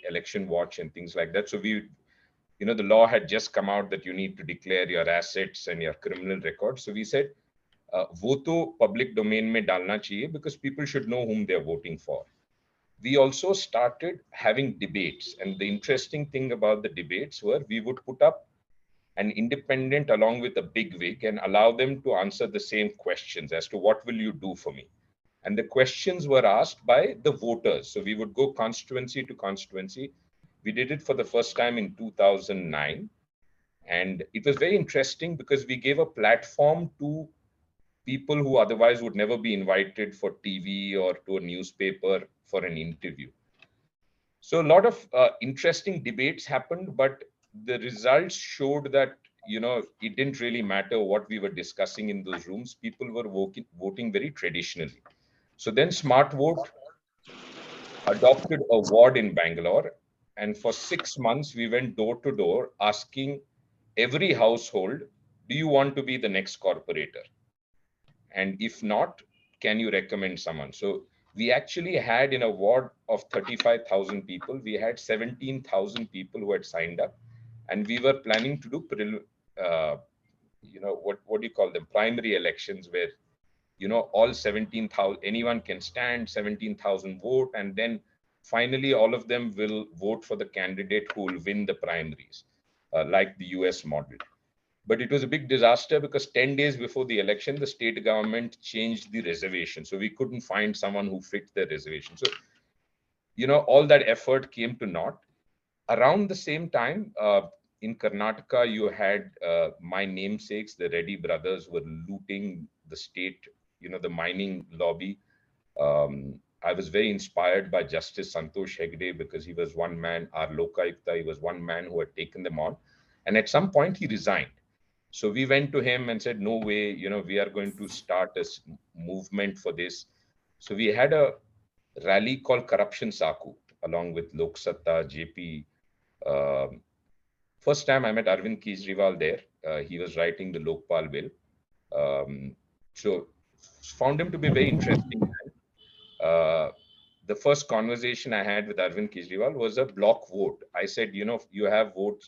Election Watch and things like that. So we, the law had just come out that you need to declare your assets and your criminal records. So we said, वो तो public domain में डालना चाहिए, because people should know whom they're voting for. We also started having debates. And the interesting thing about the debates were, we would put up an independent along with a big wig and allow them to answer the same questions as to what will you do for me? And the questions were asked by the voters. So we would go constituency to constituency. We did it for the first time in 2009. And it was very interesting because we gave a platform to people who otherwise would never be invited for TV or to a newspaper for an interview. So a lot of interesting debates happened, but the results showed that, you know, it didn't really matter what we were discussing in those rooms. People were voting very traditionally. So then Smart Vote adopted a ward in Bangalore, and for 6 months we went door to door asking every household, do you want to be the next corporator? And if not, can you recommend someone? So we actually had, in a ward of 35,000 people, we had 17,000 people who had signed up, and we were planning to do you know, what do you call them, primary elections, where, you know, all 17,000, anyone can stand, 17,000 vote, and then finally all of them will vote for the candidate who will win the primaries, like the US model. But it was a big disaster because 10 days before the election, the state government changed the reservation. So we couldn't find someone who fit the reservation. So, you know, all that effort came to naught. Around the same time, in Karnataka, you had my namesakes, the Reddy brothers, were looting the state, you know, the mining lobby. I was very inspired by Justice Santosh Hegde because he was one man, our Lokayukta, he was one man who had taken them on. And at some point, he resigned. So we went to him and said, no way, you know, we are going to start a movement for this. So we had a rally called Corruption Saku, along with Lok Satta, JP. First time I met Arvind Kejriwal there. He was writing the Lokpal bill. So found him to be very interesting man. The first conversation I had with Arvind Kejriwal was a block vote. I said, you know, you have vote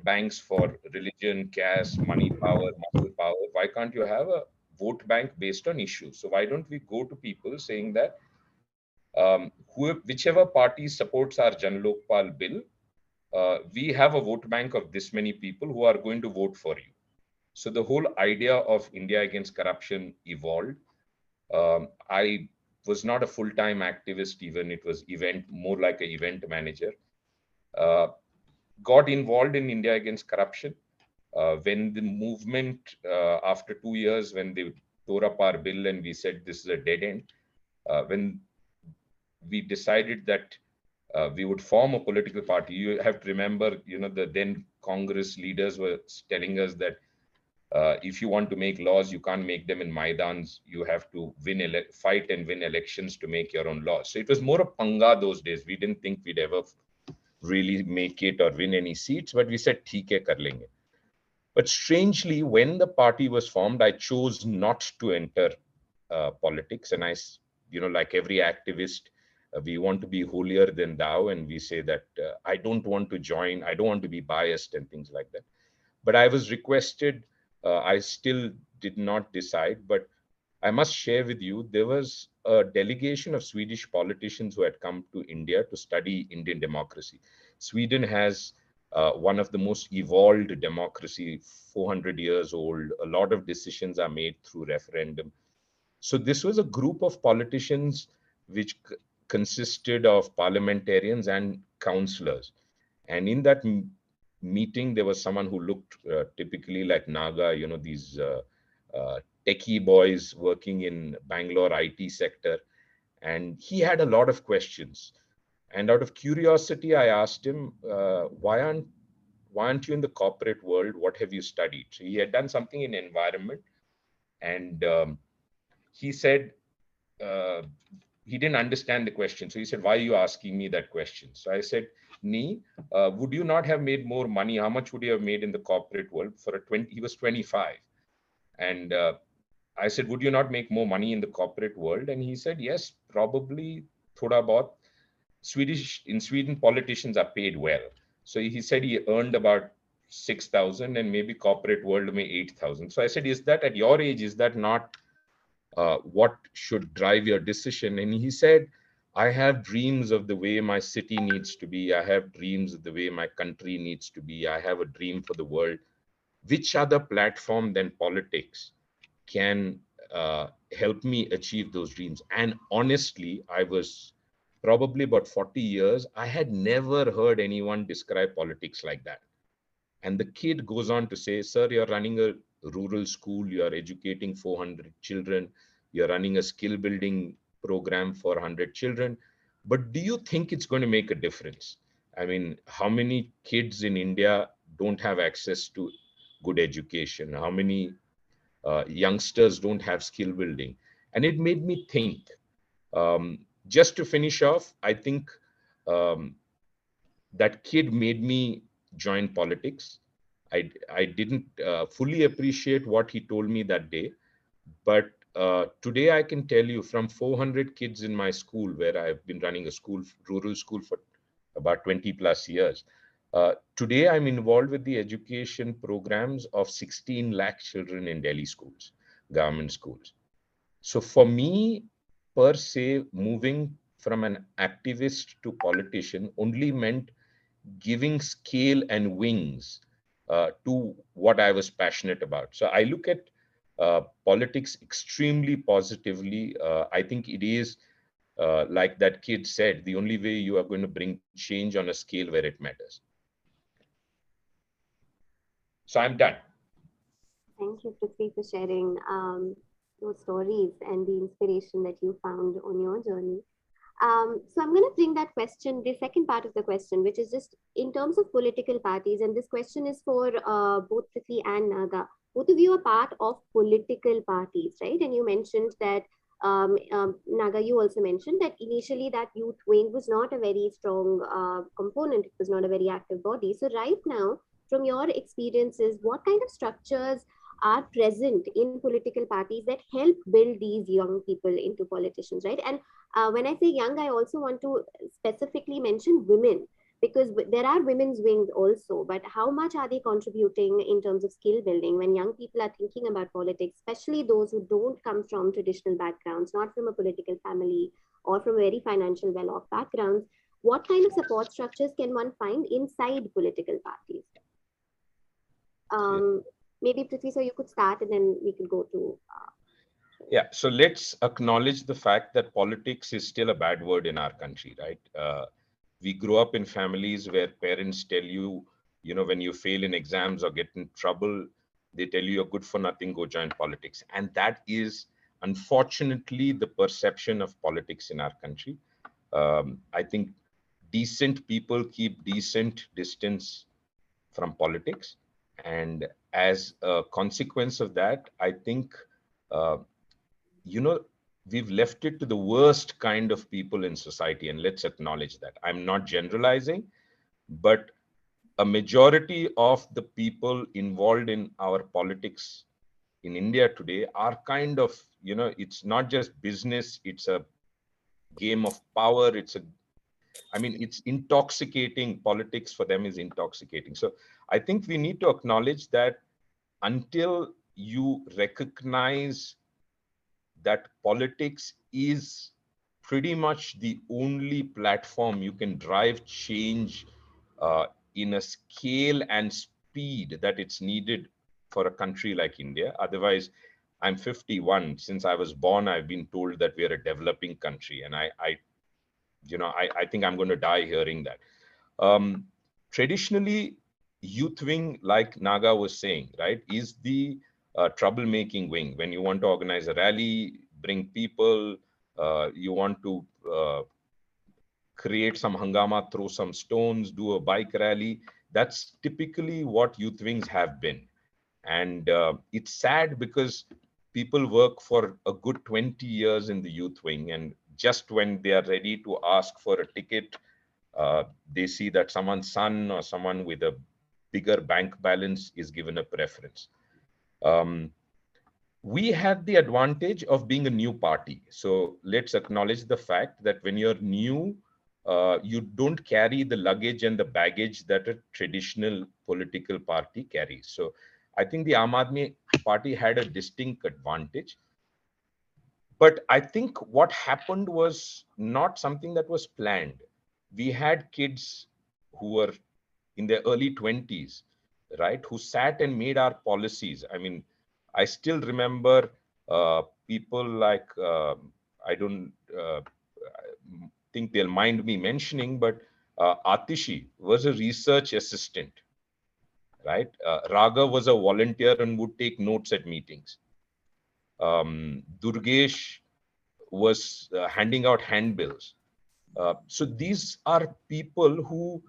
banks for religion, caste, money power, muscle power. Why can't you have a vote bank based on issues? So why don't we go to people saying that whichever party supports our Jan Lokpal bill, we have a vote bank of this many people who are going to vote for you. So the whole idea of India Against Corruption evolved. I was not a full-time activist even. It was more like an event manager. Got involved in India Against Corruption. When the movement, after 2 years, when they tore up our bill and we said this is a dead end, when we decided that we would form a political party. You have to remember, you know, the then Congress leaders were telling us that if you want to make laws, you can't make them in Maidans. You have to fight and win elections to make your own laws. So it was more a panga those days. We didn't think we'd ever really make it or win any seats, but we said, theek hai, kar lenge. But strangely, when the party was formed, I chose not to enter politics. And I, you know, like every activist, we want to be holier than thou. And we say that I don't want to join, I don't want to be biased and things like that. But I was requested, I still did not decide, but I must share with you, there was a delegation of Swedish politicians who had come to India to study Indian democracy. Sweden has one of the most evolved democracy, 400 years old. A lot of decisions are made through referendum. So this was a group of politicians which consisted of parliamentarians and councillors. And in that meeting, there was someone who looked typically like Naga, you know, these techie boys working in Bangalore IT sector. And he had a lot of questions. And out of curiosity, I asked him, why aren't you in the corporate world? What have you studied? So he had done something in environment. And he said, he didn't understand the question. So he said, why are you asking me that question? So I said, would you not have made more money? How much would you have made in the corporate world he was 25. And I said, would you not make more money in the corporate world? And he said, yes, probably thoda bahut. In Sweden, politicians are paid well. So he said he earned about 6,000 and maybe corporate world may 8,000. So I said, is that at your age, is that not what should drive your decision? And he said, I have dreams of the way my city needs to be. I have dreams of the way my country needs to be. I have a dream for the world. Which other platform than politics can help me achieve those dreams? And honestly, I was probably about 40 years, I had never heard anyone describe politics like that. And the kid goes on to say, sir, you're running a rural school, you're educating 400 children, you're running a skill building program for 100 children. But do you think it's going to make a difference? I mean, how many kids in India don't have access to good education? How many youngsters don't have skill building? And it made me think. Just to finish off, I think um, that kid made me join politics. I didn't fully appreciate what he told me that day, but today I can tell you, from 400 kids in my school, where I've been running a school, rural school, for about 20 plus years, today I'm involved with the education programs of 16 lakh children in Delhi schools, government schools. So for me, per se, moving from an activist to politician only meant giving scale and wings to what I was passionate about. So I look at politics extremely positively. I think it is, like that kid said, the only way you are going to bring change on a scale where it matters. So I'm done. Thank you, Prithvi, for sharing those stories and the inspiration that you found on your journey. So I'm going to bring that question, the second part of the question, which is just in terms of political parties. And this question is for both Prithvi and Naga. Both of you are part of political parties, right? And you mentioned that, Naga, you also mentioned that initially that youth wing was not a very strong component. It was not a very active body. So right now, from your experiences, what kind of structures are present in political parties that help build these young people into politicians, right? And when I say young, I also want to specifically mention women, because there are women's wings also, but how much are they contributing in terms of skill building when young people are thinking about politics, especially those who don't come from traditional backgrounds, not from a political family or from very financial well-off backgrounds? What kind of support structures can one find inside political parties? Maybe Prithvi, so you could start and then we could go to... Yeah, so let's acknowledge the fact that politics is still a bad word in our country, right? We grew up in families where parents tell you, when you fail in exams or get in trouble, they tell you you're good for nothing, go join politics. And that is, unfortunately, the perception of politics in our country. I think decent people keep decent distance from politics. And as a consequence of that, I think, we've left it to the worst kind of people in society. And let's acknowledge that. I'm not generalizing, but a majority of the people involved in our politics in India today are kind of, it's not just business, it's a game of power. It's intoxicating. Politics for them is intoxicating. So I think we need to acknowledge that until you recognize that politics is pretty much the only platform you can drive change in a scale and speed that it's needed for a country like India. Otherwise, I'm 51. Since I was born, I've been told that we are a developing country. And I think I'm going to die hearing that. Traditionally, youth wing, like Naga was saying, right, is the troublemaking wing. When you want to organize a rally, bring people, you want to create some hangama, throw some stones, do a bike rally. That's typically what youth wings have been. And it's sad because people work for a good 20 years in the youth wing, and just when they are ready to ask for a ticket, they see that someone's son or someone with a bigger bank balance is given a preference. We had the advantage of being a new party. So let's acknowledge the fact that when you're new, you don't carry the luggage and the baggage that a traditional political party carries. So I think the Aam Aadmi Party had a distinct advantage. But I think what happened was not something that was planned. We had kids who were in their early 20s, right, who sat and made our policies. I still remember people like, I don't think they'll mind me mentioning, but Atishi was a research assistant, right? Raga was a volunteer and would take notes at meetings. Durgesh was handing out handbills. So these are people who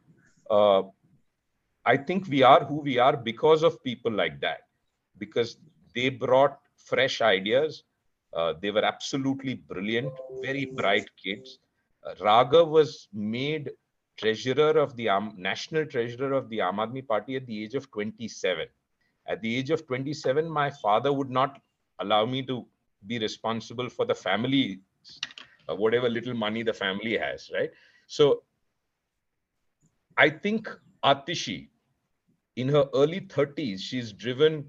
I think we are who we are because of people like that, because they brought fresh ideas. They were absolutely brilliant, very bright kids. Raghav was made treasurer of the national treasurer of the Aam Aadmi Party at the age of 27. At the age of 27, my father would not allow me to be responsible for the family, whatever little money the family has, right? So I think Atishi, in her early 30s, she's driven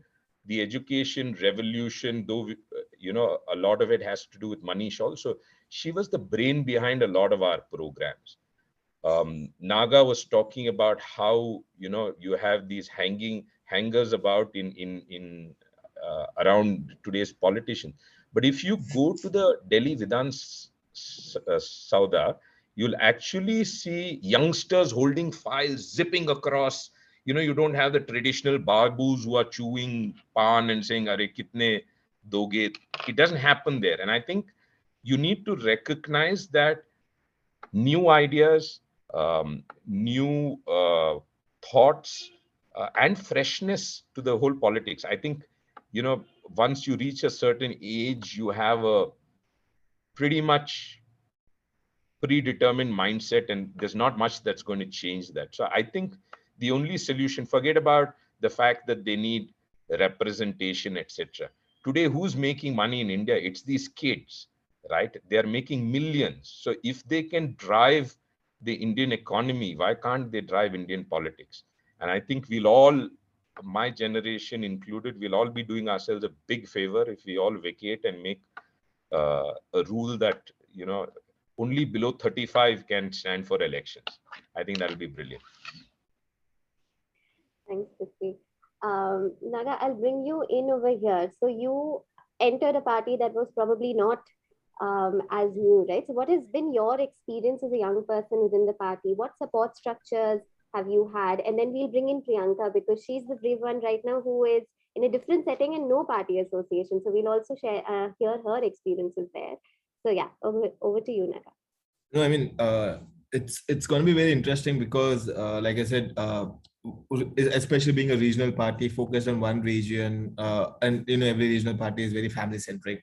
the education revolution, though, a lot of it has to do with Manish also. She was the brain behind a lot of our programs. Naga was talking about how, you have these hangers about in around today's politicians. But if you go to the Delhi Vidhan Sauda, you'll actually see youngsters holding files, zipping across. You don't have the traditional babus who are chewing pan and saying, "Are kitne doge?" It doesn't happen there. And I think you need to recognize that new ideas, new thoughts, and freshness to the whole politics. I think, once you reach a certain age, you have a pretty much predetermined mindset, and there's not much that's going to change that. So I think the only solution, forget about the fact that they need representation, etc. Today, who's making money in India? It's these kids, right? They're making millions. So if they can drive the Indian economy, why can't they drive Indian politics? And I think we'll all, my generation included, we'll all be doing ourselves a big favor if we all vacate and make a rule that, only below 35 can stand for elections. I think that'll be brilliant. Thanks, Prithvi. Naga, I'll bring you in over here. So you entered a party that was probably not as new, right? So what has been your experience as a young person within the party? What support structures have you had? And then we'll bring in Priyanka, because she's the brave one right now who is in a different setting and no party association. So we'll also hear her experiences there. So yeah, over to you, Naga. No, I mean, it's going to be very interesting because, like I said, especially being a regional party focused on one region, and every regional party is very family centric.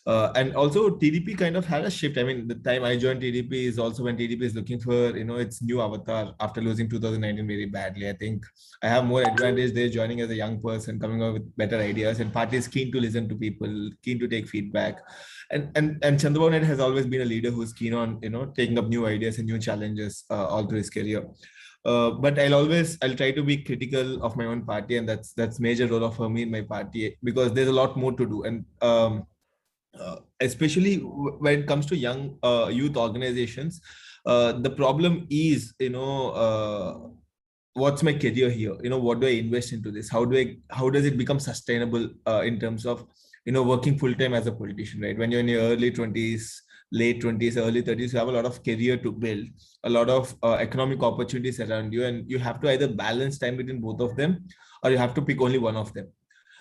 And also TDP kind of had a shift. I mean, the time I joined TDP is also when TDP is looking for, its new avatar after losing 2019 very badly. I think I have more advantage there joining as a young person, coming up with better ideas, and party is keen to listen to people, keen to take feedback. And Chandrababu Naidu has always been a leader who's keen on, taking up new ideas and new challenges all through his career. But I'll try to be critical of my own party, and that's major role for me in my party, because there's a lot more to do. And especially when it comes to young youth organizations, the problem is, what's my career here? What do I invest into this? How does it become sustainable in terms of, working full time as a politician, right? When you're in your early 20s, late 20s, early 30s, you have a lot of career to build, a lot of economic opportunities around you, and you have to either balance time between both of them, or you have to pick only one of them.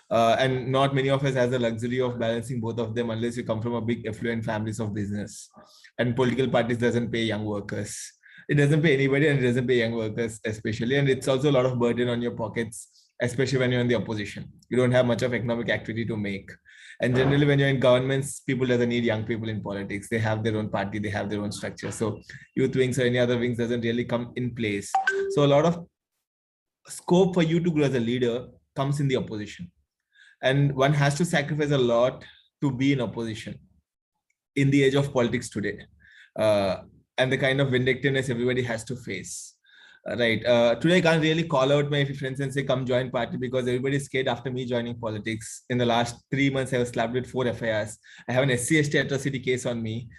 And not many of us has the luxury of balancing both of them, unless you come from a big affluent families of business. And political parties doesn't pay young workers. It doesn't pay anybody, and it doesn't pay young workers especially. And it's also a lot of burden on your pockets, especially when you're in the opposition. You don't have much of economic activity to make. And generally, when you're in governments, people doesn't need young people in politics. They have their own party, they have their own structure. So youth wings or any other wings doesn't really come in place. So a lot of scope for you to grow as a leader comes in the opposition. And one has to sacrifice a lot to be in opposition in the age of politics today, and the kind of vindictiveness everybody has to face. Right. Today, I can't really call out my friends and say, come join party, because everybody's scared after me joining politics. In the last 3 months, I was slapped with 4 FIRs. I have an SC/ST atrocity case on me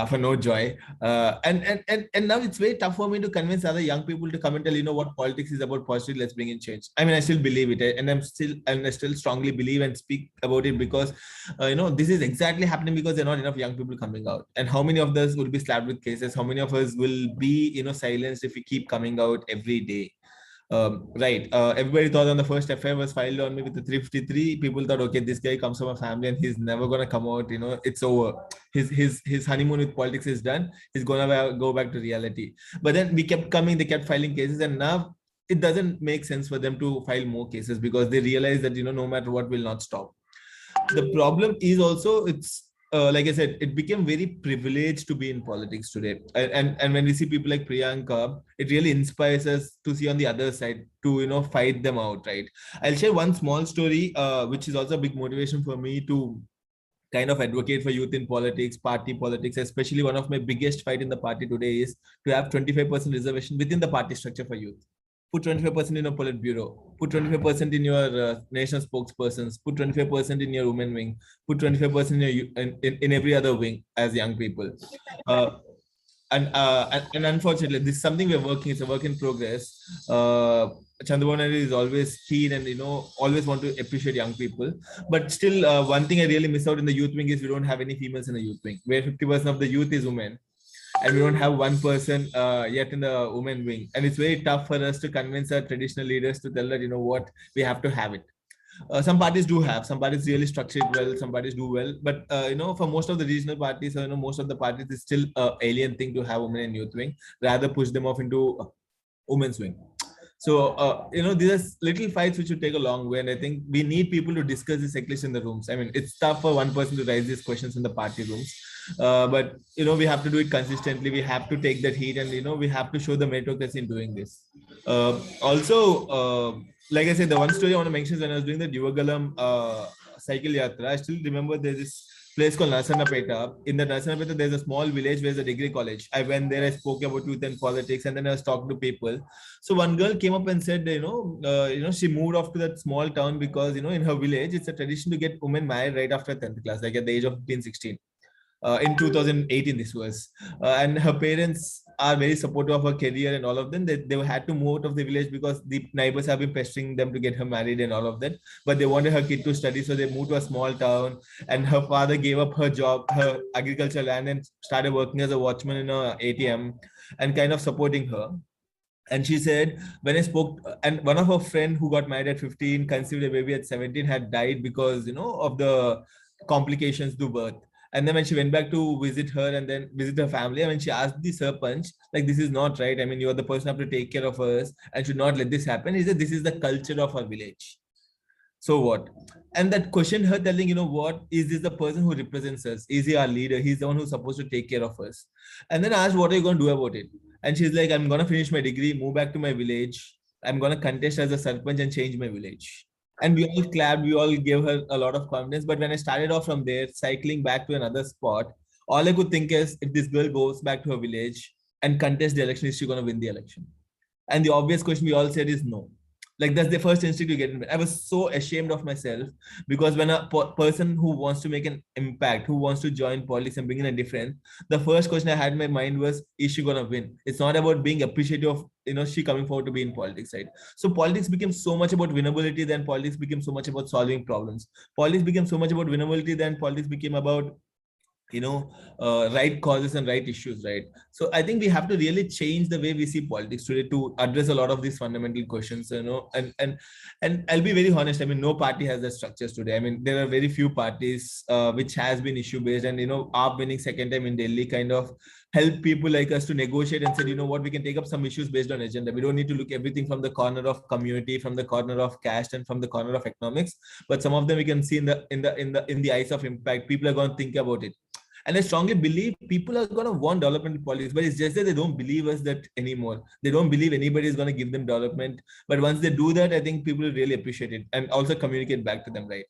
for no joy. And now it's very tough for me to convince other young people to come and tell, what politics is about, positive, let's bring in change. I mean, I still believe it, and I still strongly believe and speak about it, because, this is exactly happening because there are not enough young people coming out. And how many of us will be slapped with cases? How many of us will be, silenced if we keep coming out every day? Right. Everybody thought on the first FIR was filed on me with the 353. People thought, okay, this guy comes from a family and he's never gonna come out. You know, it's over. His honeymoon with politics is done. He's gonna go back to reality. But then we kept coming. They kept filing cases, and now it doesn't make sense for them to file more cases because they realize that, you know, no matter what, will not stop. The problem is also it's. Like I said, it became very privileged to be in politics today. And when we see people like Priyanka, it really inspires us to see on the other side to, you know, fight them out, right? I'll share one small story, which is also a big motivation for me to kind of advocate for youth in politics, party politics, especially one of my biggest fight in the party today is to have 25% reservation within the party structure for youth. Put 25% in a Politburo, put 25% in your national spokespersons, put 25% in your women wing, put 25% in every other wing as young people. And unfortunately, this is something we're working, it's a work in progress. Chandrababu Naidu is always keen and, you know, always want to appreciate young people. But still, one thing I really miss out in the youth wing is we don't have any females in the youth wing, where 50% of the youth is women. And we don't have one person yet in the women wing. And it's very tough for us to convince our traditional leaders to tell that, you know what, we have to have it. Some parties do have, some parties really structure it well, some parties do well. But, you know, for most of the regional parties, you know, most of the parties, it's still an alien thing to have women in youth wing, rather push them off into women's wing. So, you know, these are little fights which will take a long way. And I think we need people to discuss this at least in the rooms. I mean, it's tough for one person to raise these questions in the party rooms. But, you know, we have to do it consistently. We have to take that heat and, you know, we have to show the meritocracy in doing this. Also, like I said, the one story I want to mention is when I was doing the Divagalam cycle yatra, I still remember there's this place called Narsanapeta. In the Narsanapeta, there's a small village where there's a degree college. I went there, I spoke about youth and politics, and then I was talking to people. So one girl came up and said, you know, she moved off to that small town because, you know, in her village, it's a tradition to get women married right after 10th class, like at the age of 15, 16. In 2018 this was, and her parents are very supportive of her career and all of them. They had to move out of the village because the neighbors have been pestering them to get her married and all of that, but they wanted her kid to study, so they moved to a small town. And her father gave up her job, her agricultural land, and started working as a watchman in a ATM and kind of supporting her. And she said, when I spoke, and one of her friend who got married at 15, conceived a baby at 17, had died because, you know, of the complications to birth. And then when she went back to visit her and then visit her family, I mean, she asked the Sarpanch, like, this is not right. I mean, you are the person who have to take care of us and should not let this happen. He said, this is the culture of our village. So what? And that questioned her, telling, you know what, is this the person who represents us? Is he our leader? He's the one who's supposed to take care of us. And then I asked, what are you going to do about it? And she's like, I'm going to finish my degree, move back to my village. I'm going to contest as a Sarpanch and change my village. And we all clapped, we all gave her a lot of confidence. But when I started off from there, cycling back to another spot, all I could think is, if this girl goes back to her village and contests the election, is she going to win the election? And the obvious question we all said is no. Like, that's the first instinct you get. I was so ashamed of myself, because when a person who wants to make an impact, who wants to join politics and bring in a difference, the first question I had in my mind was, is she going to win? It's not about being appreciative of, you know, she coming forward to be in politics, right? So politics became so much about winnability than politics became so much about solving problems. Politics became so much about winnability than politics became about, you know, right causes and right issues, right? So I think we have to really change the way we see politics today to address a lot of these fundamental questions, you know. And I'll be very honest, I mean, no party has the structures today. I mean, there are very few parties which has been issue based, and, you know, AAP winning second time in Delhi kind of help people like us to negotiate and said, you know what, we can take up some issues based on agenda. We don't need to look everything from the corner of community, from the corner of caste, and from the corner of economics, but some of them we can see in the eyes of impact. People are going to think about it. And I strongly believe people are going to want development politics, but it's just that they don't believe us that anymore. They don't believe anybody is going to give them development. But once they do that, I think people will really appreciate it and also communicate back to them, right?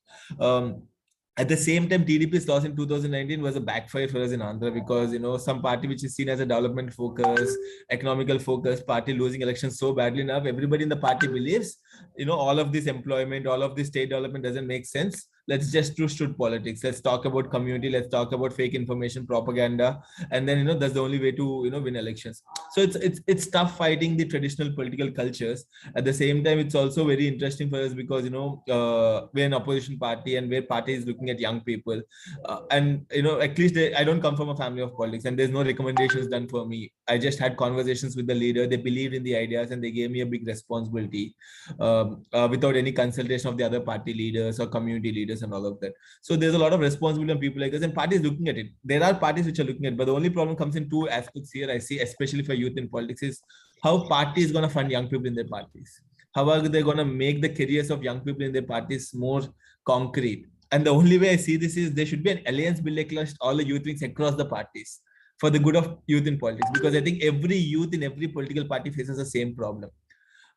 At the same time, TDP's loss in 2019 was a backfire for us in Andhra, because, you know, some party which is seen as a development focus, economical focus party losing elections so badly enough, everybody in the party believes, you know, all of this employment, all of this state development doesn't make sense. Let's just shoot politics. Let's talk about community. Let's talk about fake information, propaganda. And then, you know, that's the only way to, you know, win elections. So it's tough fighting the traditional political cultures. At the same time, it's also very interesting for us because we're an opposition party and where party is looking at young people, and at least I don't come from a family of politics, and there's no recommendations done for me. I just had conversations with the leader. They believed in the ideas and they gave me a big responsibility without any consultation of the other party leaders or community leaders and all of that. So there's a lot of responsibility on people like us, and parties looking at it. There are parties which are looking at it, but the only problem comes in two aspects here, I see, especially for youth in politics, is how parties going to fund young people in their parties. How are they going to make the careers of young people in their parties more concrete? And the only way I see this is there should be an alliance built across all the youth wings across the parties for the good of youth in politics, because I think every youth in every political party faces the same problem.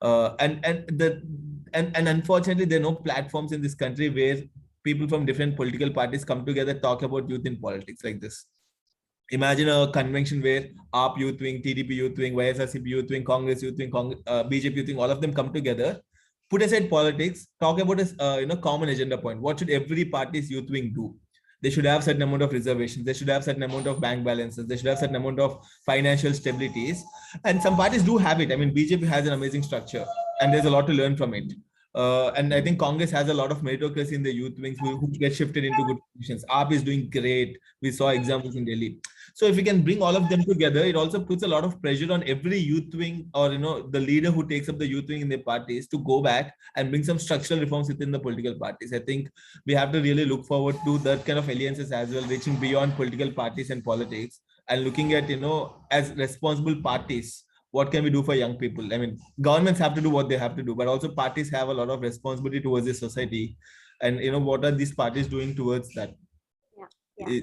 And unfortunately, there are no platforms in this country where people from different political parties come together, talk about youth in politics like this. Imagine a convention where AAP youth wing, TDP youth wing, YSRCP youth wing, Congress youth wing, BJP youth wing, all of them come together, put aside politics, talk about a common agenda point. What should every party's youth wing do? They should have certain amount of reservations. They should have certain amount of bank balances. They should have certain amount of financial stabilities. And some parties do have it. I mean, BJP has an amazing structure and there's a lot to learn from it. And I think Congress has a lot of meritocracy in the youth wings who get shifted into good positions. AAP is doing great. We saw examples in Delhi. So if we can bring all of them together, it also puts a lot of pressure on every youth wing or the leader who takes up the youth wing in their parties to go back and bring some structural reforms within the political parties. I think we have to really look forward to that kind of alliances as well, reaching beyond political parties and politics and looking at as responsible parties. What can we do for young people? I mean, governments have to do what they have to do, but also parties have a lot of responsibility towards the society. And what are these parties doing towards that? Yeah.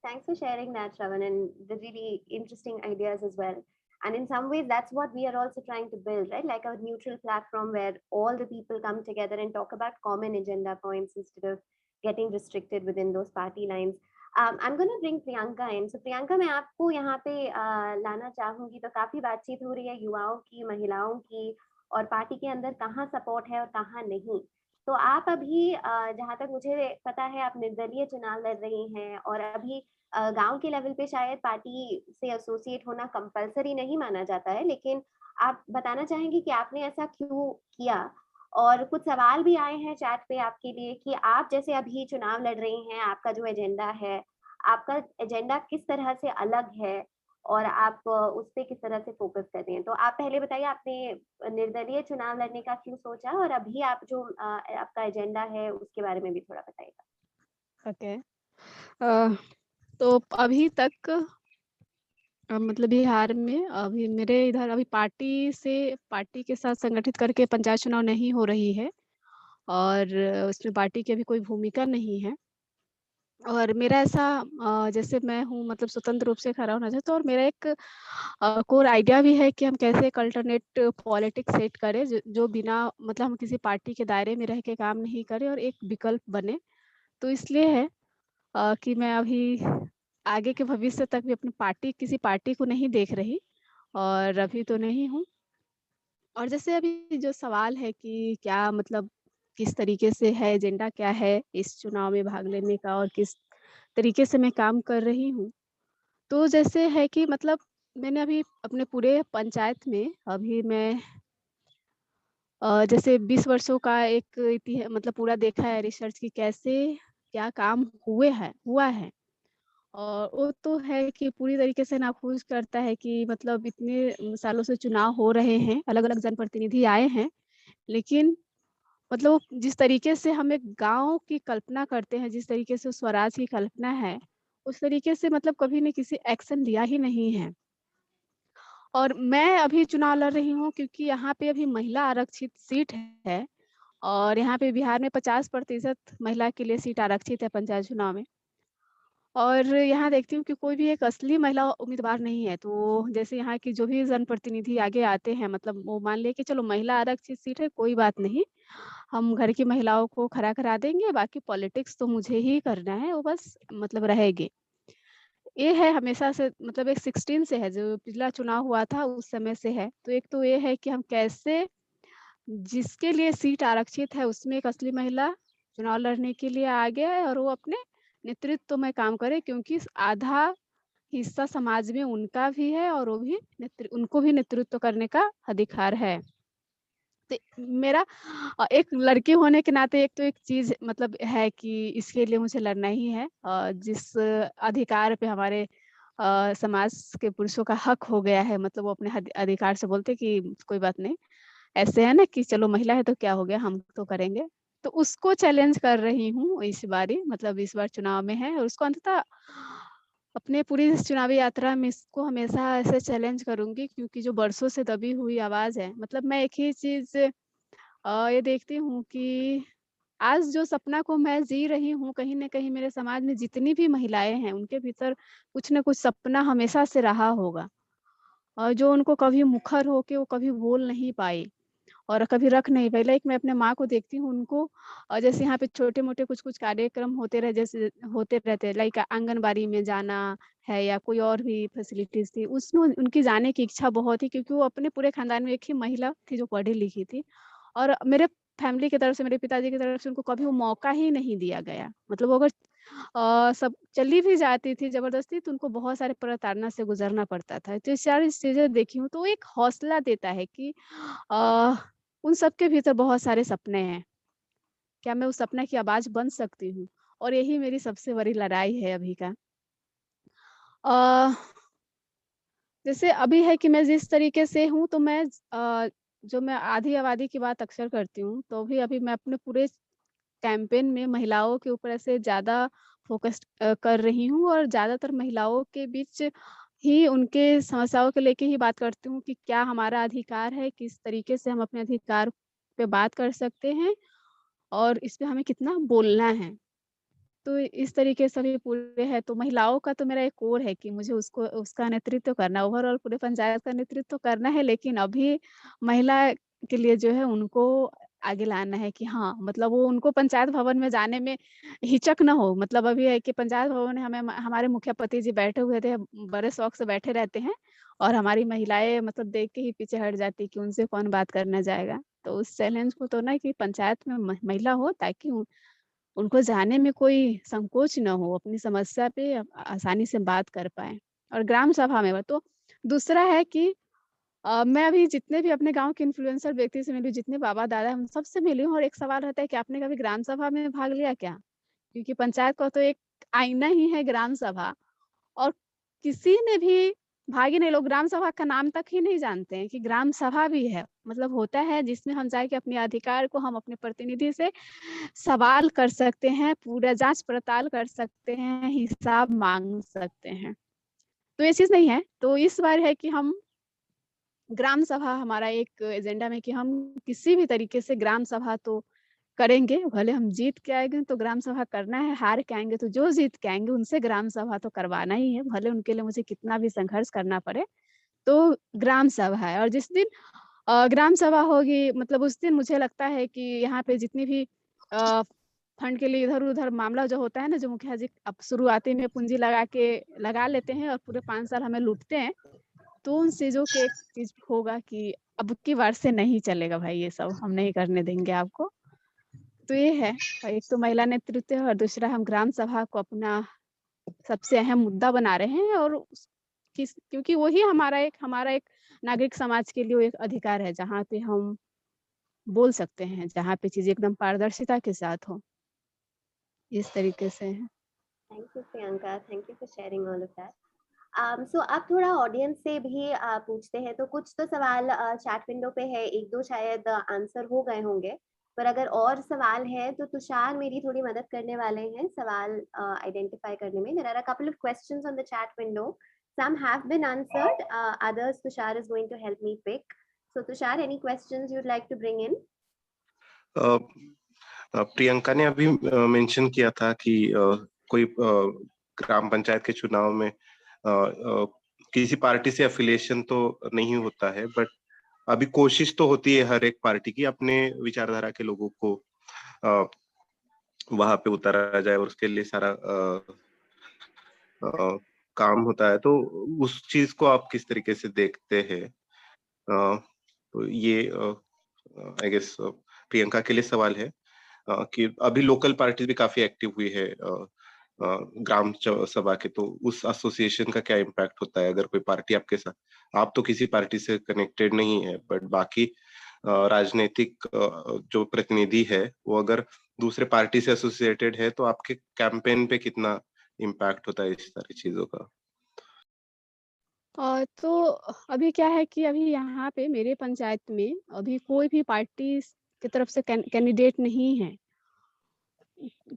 Thanks for sharing that, Shravan, and the really interesting ideas as well. And in some ways, that's what we are also trying to build, right? Like a neutral platform where all the people come together and talk about common agenda points instead of getting restricted within those party lines. I'm going to bring Priyanka in. So Priyanka, मैं आपको यहाँ पे लाना चाहूंगी. तो काफी बातचीत हो रही है युवाओं की, महिलाओं की और पार्टी के अंदर कहाँ सपोर्ट है और कहाँ नहीं. तो आप अभी जहाँ तक मुझे पता है आप निर्दलीय चुनाव लड़ रही हैं और अभी गांव के लेवल पे शायद पार्टी से एसोसिएट होना कंपलसरी नहीं माना जाता है, लेकिन आप बताना चाहेंगे कि आपने ऐसा क्यों किया. और कुछ सवाल भी आए हैं चैट पे आपके लिए कि आप जैसे अभी चुनाव लड़ रही हैं, आपका जो एजेंडा है, आपका एजेंडा किस तरह से अलग है और आप उस पे किस तरह से फोकस कर रही हैं. तो आप पहले बताइए आपने निर्दलीय चुनाव लड़ने का क्यों सोचा और अभी आप जो आपका एजेंडा है उसके बारे में भी थोड़ा बताइएगा. ओके. तो अभी तक मतलब बिहार में अभी मेरे इधर अभी पार्टी के साथ संगठित करके पंचायत चुनाव नहीं हो रही है और उसमें पार्टी की अभी कोई भूमिका नहीं है. और मेरा ऐसा जैसे मैं हूँ मतलब स्वतंत्र रूप से खड़ा होना चाहता हूँ और मेरा एक कोर आइडिया भी है कि हम कैसे एक अल्टरनेट पॉलिटिक्स सेट करें जो बिना मतलब हम किसी पार्टी के दायरे में रह के काम नहीं करें और एक विकल्प बने. तो इसलिए है कि मैं अभी आगे के भविष्य तक भी अपनी किसी पार्टी को नहीं देख रही और अभी तो नहीं हूँ. और जैसे अभी जो सवाल है कि क्या मतलब किस तरीके से है एजेंडा क्या है इस चुनाव में भाग लेने का और किस तरीके से मैं काम कर रही हूँ. तो जैसे है कि मतलब मैंने अभी अपने पूरे पंचायत में अभी मैं जैसे 20 वर्षों का एक मतलब पूरा देखा है रिसर्च की कैसे क्या काम हुआ है. और वो तो है कि पूरी तरीके से नाखुश करता है कि मतलब इतने सालों से चुनाव हो रहे हैं, अलग-अलग जनप्रतिनिधि आए हैं, लेकिन मतलब जिस तरीके से हम एक गाँव की कल्पना करते हैं, जिस तरीके से स्वराज की कल्पना है, उस तरीके से मतलब कभी ने किसी एक्शन लिया ही नहीं है. और मैं अभी चुनाव लड़ रही हूँ क्योंकि यहाँ पे अभी महिला आरक्षित सीट है और यहाँ पे बिहार में 50% महिला के लिए सीट आरक्षित है पंचायत चुनाव में. और यहाँ देखती हूँ कि कोई भी एक असली महिला उम्मीदवार नहीं है. तो जैसे यहाँ की जो भी जनप्रतिनिधि आगे आते हैं मतलब वो मान ले कि चलो महिला आरक्षित सीट है, कोई बात नहीं, हम घर की महिलाओं को खड़ा करा देंगे, बाकी पॉलिटिक्स तो मुझे ही करना है, वो बस मतलब रहेगी. ये है हमेशा से मतलब एक 16 से है, जो पिछला चुनाव हुआ था उस समय से है. तो एक तो ये है कि हम कैसे जिसके लिए सीट आरक्षित है उसमें एक असली महिला चुनाव लड़ने के लिए आगे है और वो अपने नेतृत्व में काम करे, क्योंकि आधा हिस्सा समाज में उनका भी है और वो भी उनको भी नेतृत्व करने का अधिकार है। तो मेरा एक लड़की होने के नाते एक तो एक चीज़ मतलब है कि इसके लिए मुझे लड़ना ही है। जिस अधिकार पे हमारे समाज के पुरुषों का हक हो गया है, मतलब वो अपने अधिकार से बोलते कि कोई बात नहीं, ऐसे है ना कि चलो महिला है तो क्या हो गया, हम तो करेंगे। तो उसको चैलेंज कर रही हूँ इस बारी, मतलब इस बार चुनाव में है और उसको अंततः अपने पूरी इस चुनावी यात्रा में इसको हमेशा ऐसे चैलेंज करूँगी, क्योंकि जो बरसों से दबी हुई आवाज़ है, मतलब मैं एक ही चीज़ ये देखती हूँ कि आज जो सपना को मैं जी रही हूँ, कहीं न कहीं मेरे समाज में जितनी भी महिलाएँ हैं, उनके भीतर कुछ न कुछ सपना हमेशा से रहा होगा और जो उनको कभी मुखर होके वो कभी बोल नहीं पाई और कभी रख नहीं पाई। लाइक मैं अपने माँ को देखती हूँ, उनको जैसे यहाँ पे छोटे-मोटे कुछ-कुछ कार्यक्रम होते रहे, जैसे होते रहते हैं, लाइक आंगनबाड़ी में जाना है या कोई और भी फैसिलिटीज़ थी, उसमें उनकी जाने की इच्छा बहुत थी, क्योंकि वो अपने पूरे खानदान में एक ही महिला थी जो पढ़ी-लिखी थी और मेरे फैमिली की तरफ से, मेरे पिताजी की तरफ से उनको कभी वो मौका ही नहीं दिया गया। मतलब वो अगर सब चली भी जाती थी ज़बरदस्ती, तो उनको बहुत सारे प्रताड़ना से गुज़रना पड़ता था। तो ये सारी चीज़ें देखी हूँ, तो एक हौसला देता है कि अ, उन सब के भीतर बहुत सारे सपने हैं। क्या मैं उस सपने की आवाज़ बन सकती हूँ? और यही मेरी सबसे बड़ी लड़ाई है अभी का। अ, जैसे अभी है कि मैं जिस तरीके से हूँ, तो मैं जो मैं आधी आबादी की बात अक्सर करती हूँ, तो भी अभी मैं अपने पूरे कैंपेन में महिलाओं के ऊपर ऐसे ज़्यादा फ़ोकस कर रही हूँ और ज़्यादातर महिलाओं के बीच ही उनके समस्याओं को लेके ही बात करती हूँ कि क्या हमारा अधिकार है, किस तरीके से हम अपने अधिकार पे बात कर सकते हैं और इस पे हमें कितना बोलना है। तो इस तरीके से अभी पूरे है, तो महिलाओं का तो मेरा एक और है कि मुझे उसको उसका नेतृत्व करना, ओवरऑल पूरे पंचायत का नेतृत्व करना है, लेकिन अभी महिला के लिए जो है उनको आगे लाना है कि हाँ, मतलब वो उनको पंचायत भवन में जाने में हिचक ना हो। मतलब अभी है कि पंचायत भवन में हमें हमारे मुखियापति जी बैठे हुए थे, बड़े शौक से बैठे रहते हैं और हमारी महिलाएँ मतलब देख के ही पीछे हट जाती कि उनसे कौन बात करने जाएगा। तो उस चैलेंज को तो ना कि पंचायत में महिला हो, ताकि उनको जाने में कोई संकोच ना हो, अपनी समस्या पे आसानी से बात कर पाएँ। और ग्राम सभा में तो दूसरा है कि मैं अभी जितने भी अपने गाँव के इन्फ्लुएंसर व्यक्ति से मिली, जितने बाबा-दादा हैं, उन सबसे मिली हूँ और एक सवाल रहता है कि आपने कभी ग्राम सभा में भाग लिया क्या? क्योंकि पंचायत का तो एक आईना ही है ग्राम सभा और किसी ने भी भाग ही नहीं, लोग ग्राम सभा का नाम तक ही नहीं जानते हैं कि ग्राम सभा भी है। मतलब होता है जिसमें हम जाके अपने अधिकार को हम अपने प्रतिनिधि से सवाल कर सकते हैं, पूरा जाँच-पड़ताल कर सकते हैं, हिसाब माँग सकते हैं। तो ये चीज़ नहीं है, तो इस बार है कि हम ग्राम सभा हमारा एक एजेंडा में कि हम किसी भी तरीके से ग्राम सभा तो करेंगे, भले हम जीत के आएँगे तो ग्राम सभा करना है, हार के आएँगे तो जो जीत के आएँगे उनसे ग्राम सभा तो करवाना ही है, भले उनके लिए मुझे कितना भी संघर्ष करना पड़े। तो ग्राम सभा है और जिस दिन ग्राम सभा होगी, मतलब उस दिन मुझे लगता है कि यहाँ पे जितनी भी अ, फंड के लिए इधर-उधर मामला जो होता है ना, जो मुखिया जी अब शुरुआती में पूँजी लगा लेते हैं और पूरे 5 साल हमें लूटते हैं, तो उन चीज़ों के एक चीज़ होगा कि अब की बार से नहीं चलेगा भाई ये सब, हम नहीं करने देंगे आपको। तो ये है, एक तो महिला नेतृत्व है और दूसरा हम ग्राम सभा को अपना सबसे अहम मुद्दा बना रहे हैं और क्योंकि वही हमारा एक नागरिक समाज के लिए वो एक अधिकार है, जहाँ पे हम बोल सकते हैं, जहाँ पे चीज़ें एकदम पारदर्शिता के साथ हो। इस तरीके से है। Thank you Priyanka, thank you for sharing all of that. So अब थोड़ा ऑडियंस से भी पूछते हैं, तो कुछ तो सवाल चैट विंडो पे है, एक दो शायद आंसर हो गए होंगे, पर अगर और सवाल है तो तुषार मेरी थोड़ी मदद करने वाले हैं सवाल आइडेंटिफाई करने में। There are a couple of questions on the chat window. Some have been answered, others Tushar is going to help me pick. So Tushar, any questions you'd like to bring in? Priyanka ने अभी mention किया था कि कोई ग्राम पंचायत के चुनाव में किसी पार्टी से एफिलिएशन तो नहीं होता है, बट अभी कोशिश तो होती है हर एक पार्टी की अपने विचारधारा के लोगों को वहां पे उतारा जाए और उसके लिए सारा काम होता है। तो उस चीज को आप किस तरीके से देखते हैं? तो ये आई गेस प्रियंका के लिए सवाल है कि अभी लोकल पार्टी भी काफी एक्टिव हुई है ग्राम सभा के, तो उस एसोसिएशन का क्या इम्पैक्ट होता है अगर कोई पार्टी आपके साथ, आप तो किसी पार्टी से कनेक्टेड नहीं है, बट बाकी राजनीतिक जो प्रतिनिधि है वो अगर दूसरे पार्टी से एसोसिएटेड है, तो आपके कैंपेन पे कितना इम्पैक्ट होता है इस सारी चीजों का? तो अभी क्या है कि अभी यहाँ पे मेरे पंचायत में अभी कोई भी पार्टी की तरफ से कैंडिडेट नहीं है,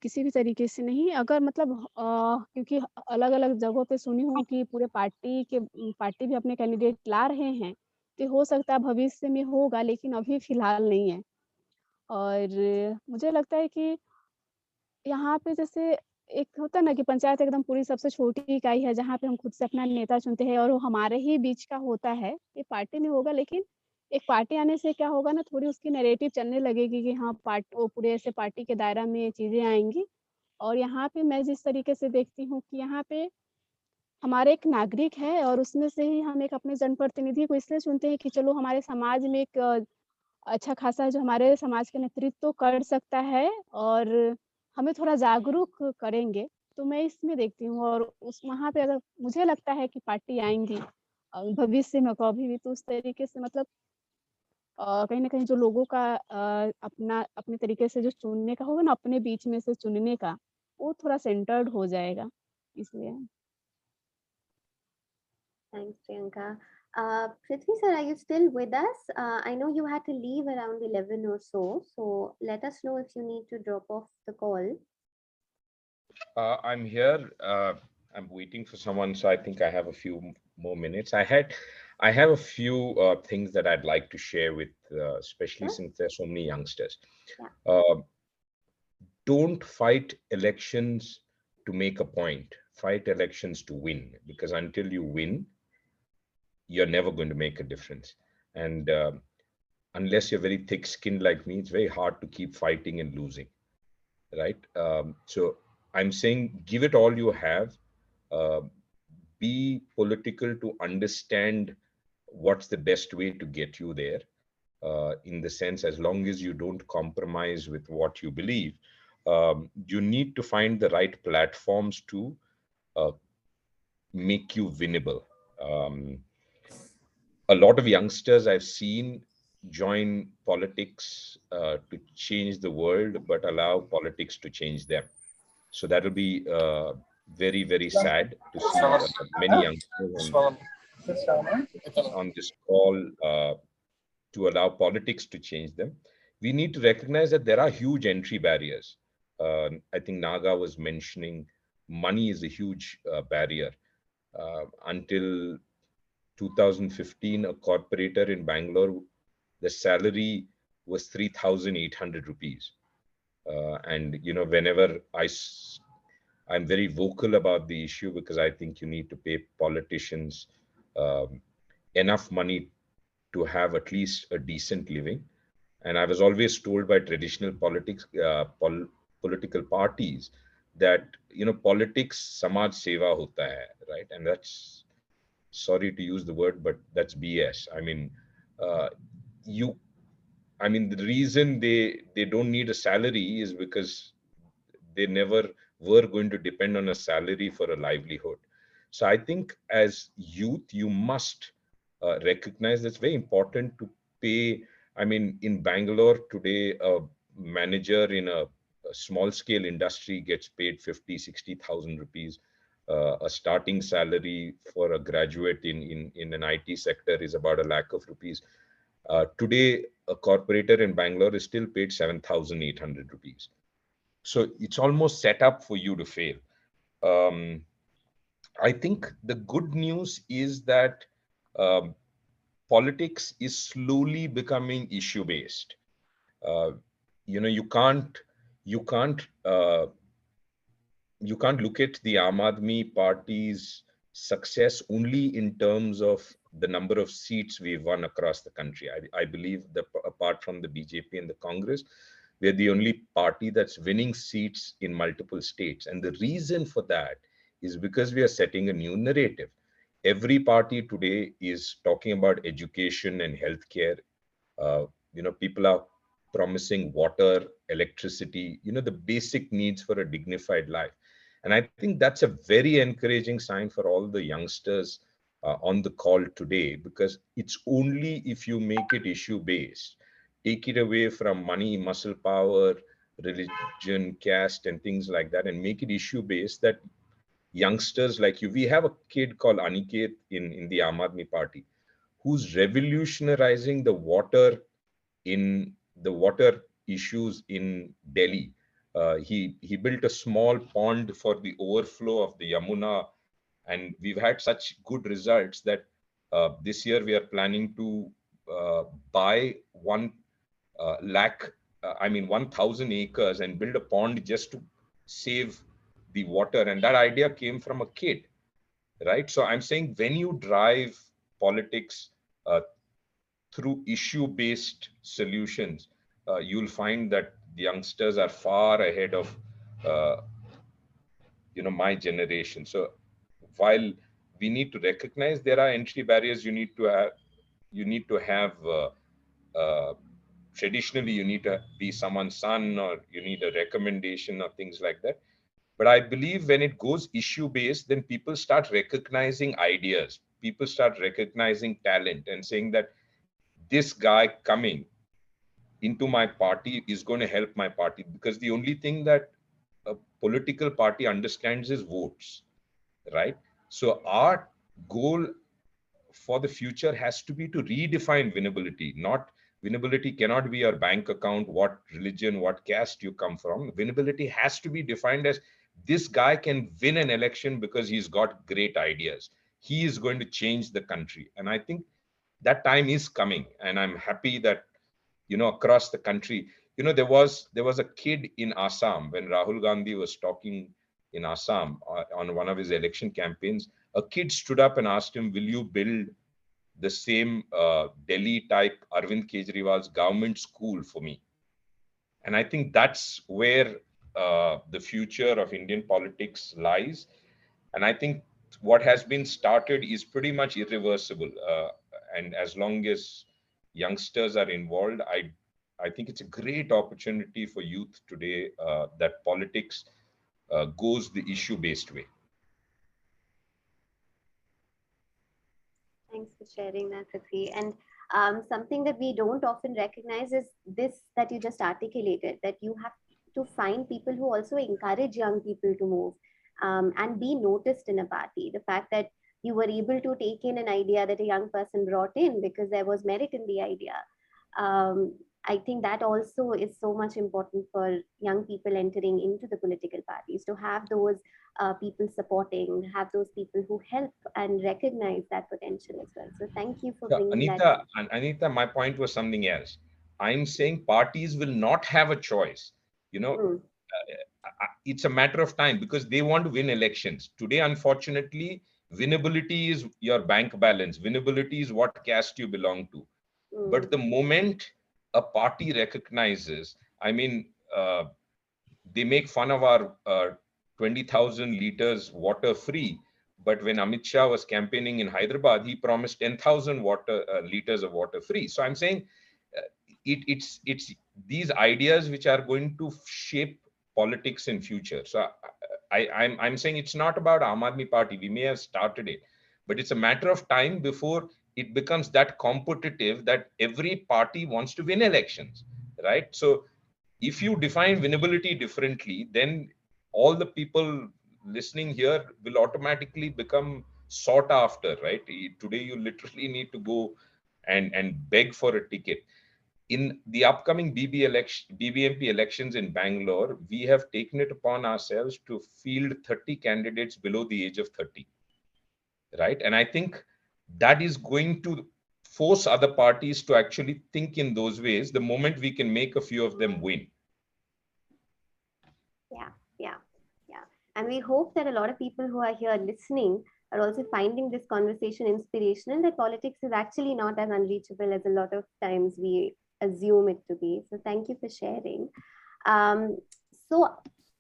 किसी भी तरीके से नहीं। अगर मतलब क्योंकि अलग-अलग जगहों पे सुनी हूँ कि पूरे पार्टी भी अपने कैंडिडेट ला रहे हैं, तो हो सकता है भविष्य में होगा, लेकिन अभी फिलहाल नहीं है। और मुझे लगता है कि यहाँ पे जैसे एक होता है ना कि पंचायत एकदम पूरी सबसे छोटी इकाई है, जहाँ पे हम खुद से अपना नेता चुनते हैं और वो हमारे ही बीच का होता है। ये पार्टी में होगा, लेकिन एक पार्टी आने से क्या होगा ना, थोड़ी उसकी नैरेटिव चलने लगेगी कि हाँ, वो पूरे ऐसे पार्टी के दायरा में चीज़ें आएँगी। और यहाँ पे मैं जिस तरीके से देखती हूँ कि यहाँ पे हमारे एक नागरिक है और उसमें से ही हम एक अपने जनप्रतिनिधि को इसलिए चुनते हैं कि चलो हमारे समाज में एक अच्छा खासा जो हमारे समाज का नेतृत्व कर सकता है और हमें थोड़ा जागरूक करेंगे। तो मैं इसमें देखती हूँ और उस वहाँ पे अगर मुझे लगता है कि पार्टी आएँगी भविष्य में कभी भी, तो उस तरीके से मतलब कहीं न कहीं जो लोगों का अपने तरीके से जो चुनने का होगा ना, अपने बीच में से चुनने का, वो थोड़ा सेंटर्ड हो जाएगा, इसलिए। Thanks, Priyanka. Prithvi sir, are you still with us? I know you had to leave around 11 or so, so let us know if you need to drop off the call. I'm here. I'm waiting for someone, so I think I have a few more minutes. I have a few things that I'd like to share with, especially Sure. since there's so many youngsters. Yeah. Don't fight elections to make a point. Fight elections to win, because until you win, you're never going to make a difference. And unless you're very thick-skinned like me, it's very hard to keep fighting and losing, right? So I'm saying, give it all you have. Be political to understand what's the best way to get you there. In the sense, as long as you don't compromise with what you believe, you need to find the right platforms to make you winnable. A lot of youngsters I've seen join politics to change the world, but allow politics to change them. So that will be very, very sad to see many youngsters on this call to allow politics to change them. We need to recognize that there are huge entry barriers. I think Naga was mentioning money is a huge barrier. Until 2015, a corporator in Bangalore, the salary was 3,800 rupees. And whenever I'm very vocal about the issue, because I think you need to pay politicians enough money to have at least a decent living. And I was always told by traditional political parties that politics samaj seva hota hai, right? And that's, sorry to use the word, but that's BS. I mean, uh, the reason they don't need a salary is because they never were going to depend on a salary for a livelihood. So I think as youth, you must recognize that's very important to pay. I mean, in Bangalore today, a manager in a small scale industry gets paid 50, 60,000 rupees. A starting salary for a graduate in an IT sector is about 1 lakh of rupees. Today, a corporator in Bangalore is still paid 7,800 rupees. So it's almost set up for you to fail. I think the good news is that politics is slowly becoming issue based. You can't look at the Aam Aadmi Party's success only in terms of the number of seats we've won across the country. I believe that apart from the BJP and the Congress, we're the only party that's winning seats in multiple states. And the reason for that is because we are setting a new narrative. Every party today is talking about education and healthcare. People are promising water, electricity, the basic needs for a dignified life. And I think that's a very encouraging sign for all the youngsters on the call today, because it's only if you make it issue based, take it away from money, muscle power, religion, caste, and things like that, and make it issue based, that youngsters like you, we have a kid called Aniket in the Aam Aadmi Party, who's revolutionizing the water issues in Delhi. He built a small pond for the overflow of the Yamuna, and we've had such good results that this year we are planning to buy 1,000 acres and build a pond just to save the water. And that idea came from a kid, right? So I'm saying, when you drive politics through issue-based solutions, you'll find that the youngsters are far ahead of my generation. So while we need to recognize there are entry barriers, you need to have traditionally you need to be someone's son, or you need a recommendation or things like that. But I believe when it goes issue based, then people start recognizing ideas, people start recognizing talent, and saying that this guy coming into my party is going to help my party. Because the only thing that a political party understands is votes, right? So our goal for the future has to be to redefine winnability. Not winnability cannot be your bank account, what religion, what caste you come from. Winnability has to be defined as, this guy can win an election because he's got great ideas. He is going to change the country. And I think that time is coming. And I'm happy that, across the country, there was a kid in Assam when Rahul Gandhi was talking in Assam on one of his election campaigns. A kid stood up and asked him, will you build the same Delhi type Arvind Kejriwal's government school for me? And I think that's where the future of Indian politics lies. And I think what has been started is pretty much irreversible. And as long as youngsters are involved, I think it's a great opportunity for youth today that politics goes the issue-based way. Thanks for sharing that, Prithvi. And something that we don't often recognize is this that you just articulated, that you have to find people who also encourage young people to move and be noticed in a party. The fact that you were able to take in an idea that a young person brought in because there was merit in the idea. I think that also is so much important for young people entering into the political parties, to have those people supporting, have those people who help and recognize that potential as well. So thank you for bringing that. Anita, my point was something else. I'm saying parties will not have a choice. It's a matter of time, because they want to win elections. Today, unfortunately, winnability is your bank balance. Winnability is what caste you belong to. But the moment a party recognizes, they make fun of our 20,000 liters water free. But when Amit Shah was campaigning in Hyderabad, he promised 10,000 liters of water free. So I'm saying it's these ideas which are going to shape politics in future. So I'm saying it's not about Aam Aadmi Party. We may have started it, but it's a matter of time before it becomes that competitive that every party wants to win elections, right? So if you define winnability differently, then all the people listening here will automatically become sought after, right? Today, you literally need to go and beg for a ticket. In the upcoming BBMP elections in Bangalore, we have taken it upon ourselves to field 30 candidates below the age of 30, right? And I think that is going to force other parties to actually think in those ways the moment we can make a few of them win. Yeah. And we hope that a lot of people who are here listening are also finding this conversation inspirational, that politics is actually not as unreachable as a lot of times we assume it to be. So thank you for sharing. So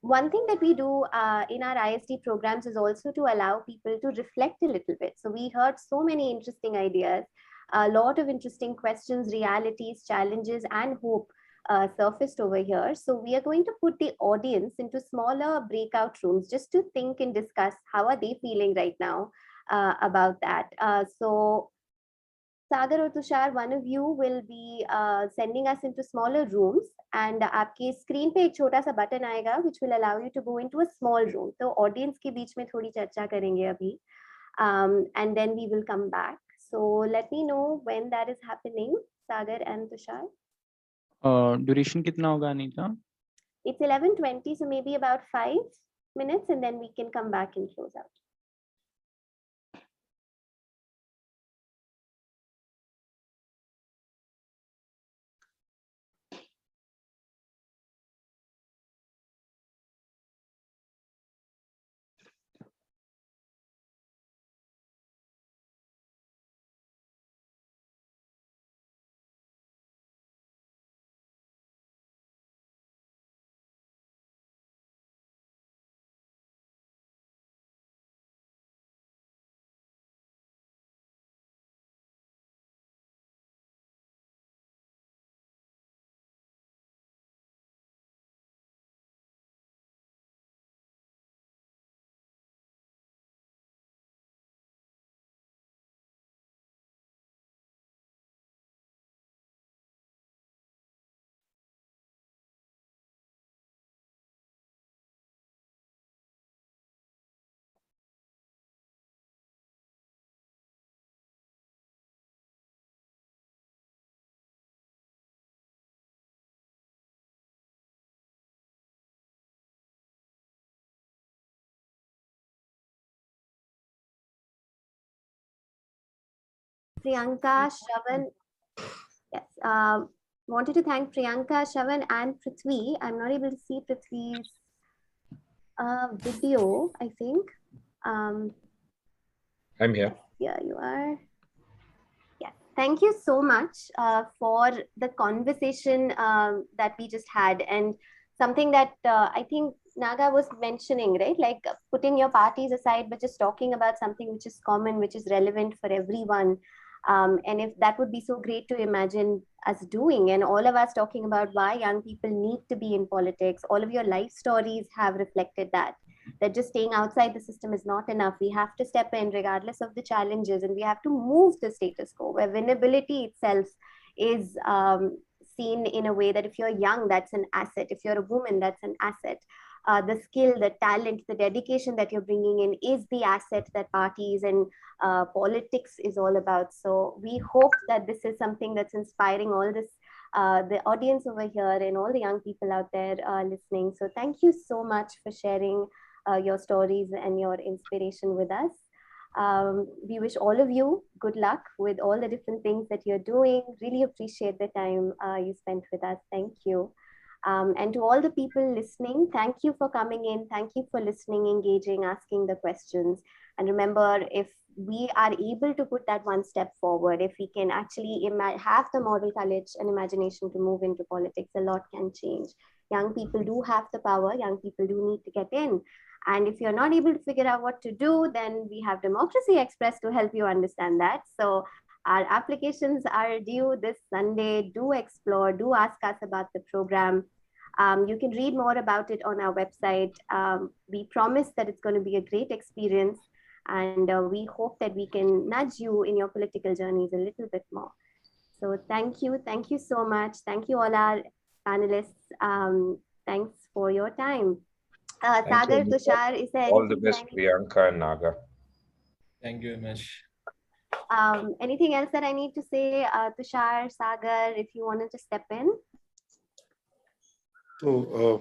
one thing that we do in our ISD programs is also to allow people to reflect a little bit. So we heard so many interesting ideas, a lot of interesting questions, realities, challenges, and hope surfaced over here. So we are going to put the audience into smaller breakout rooms just to think and discuss how are they feeling right now about that. So Sagar or Tushar, one of you will be sending us into smaller rooms, and आपके screen पे एक छोटा सा button आएगा which will allow you to go into a small room. तो audience के बीच में थोड़ी चर्चा करेंगे अभी, and then we will come back. So let me know when that is happening, Sagar and Tushar. Duration कितना होगा Anita? It's 11:20, so maybe about 5 minutes, and then we can come back and close out. Priyanka, Shravan, yes. Wanted to thank Priyanka, Shravan, and Prithvi. I'm not able to see Prithvi's video, I think. I'm here. Yeah, you are. Yes. Thank you so much for the conversation that we just had, and something that I think Naga was mentioning, right? Like putting your parties aside, but just talking about something which is common, which is relevant for everyone. And if that would be so great to imagine us doing, and all of us talking about why young people need to be in politics. All of your life stories have reflected that just staying outside the system is not enough. We have to step in regardless of the challenges, and we have to move the status quo, where winnability itself is seen in a way that if you're young, that's an asset. If you're a woman, that's an asset. The skill, the talent, the dedication that you're bringing in is the asset that parties and politics is all about. So we hope that this is something that's inspiring all this, the audience over here and all the young people out there listening. So thank you so much for sharing your stories and your inspiration with us. We wish all of you good luck with all the different things that you're doing. Really appreciate the time you spent with us. Thank you. And to all the people listening, thank you for coming in. Thank you for listening, engaging, asking the questions. And remember, if we are able to put that one step forward, if we can actually have the moral courage and imagination to move into politics, a lot can change. Young people do have the power. Young people do need to get in. And if you're not able to figure out what to do, then we have Democracy Express to help you understand that. So our applications are due this Sunday. Do explore, do ask us about the program. You can read more about it on our website. We promise that it's going to be a great experience, and we hope that we can nudge you in your political journeys a little bit more. So thank you so much. Thank you all our panelists. Thanks for your time. Sagar, Tushar, is there all the best, Priyanka and Naga. Thank you very much. Anything else that I need to say, Tushar, Sagar, if you wanted to step in? So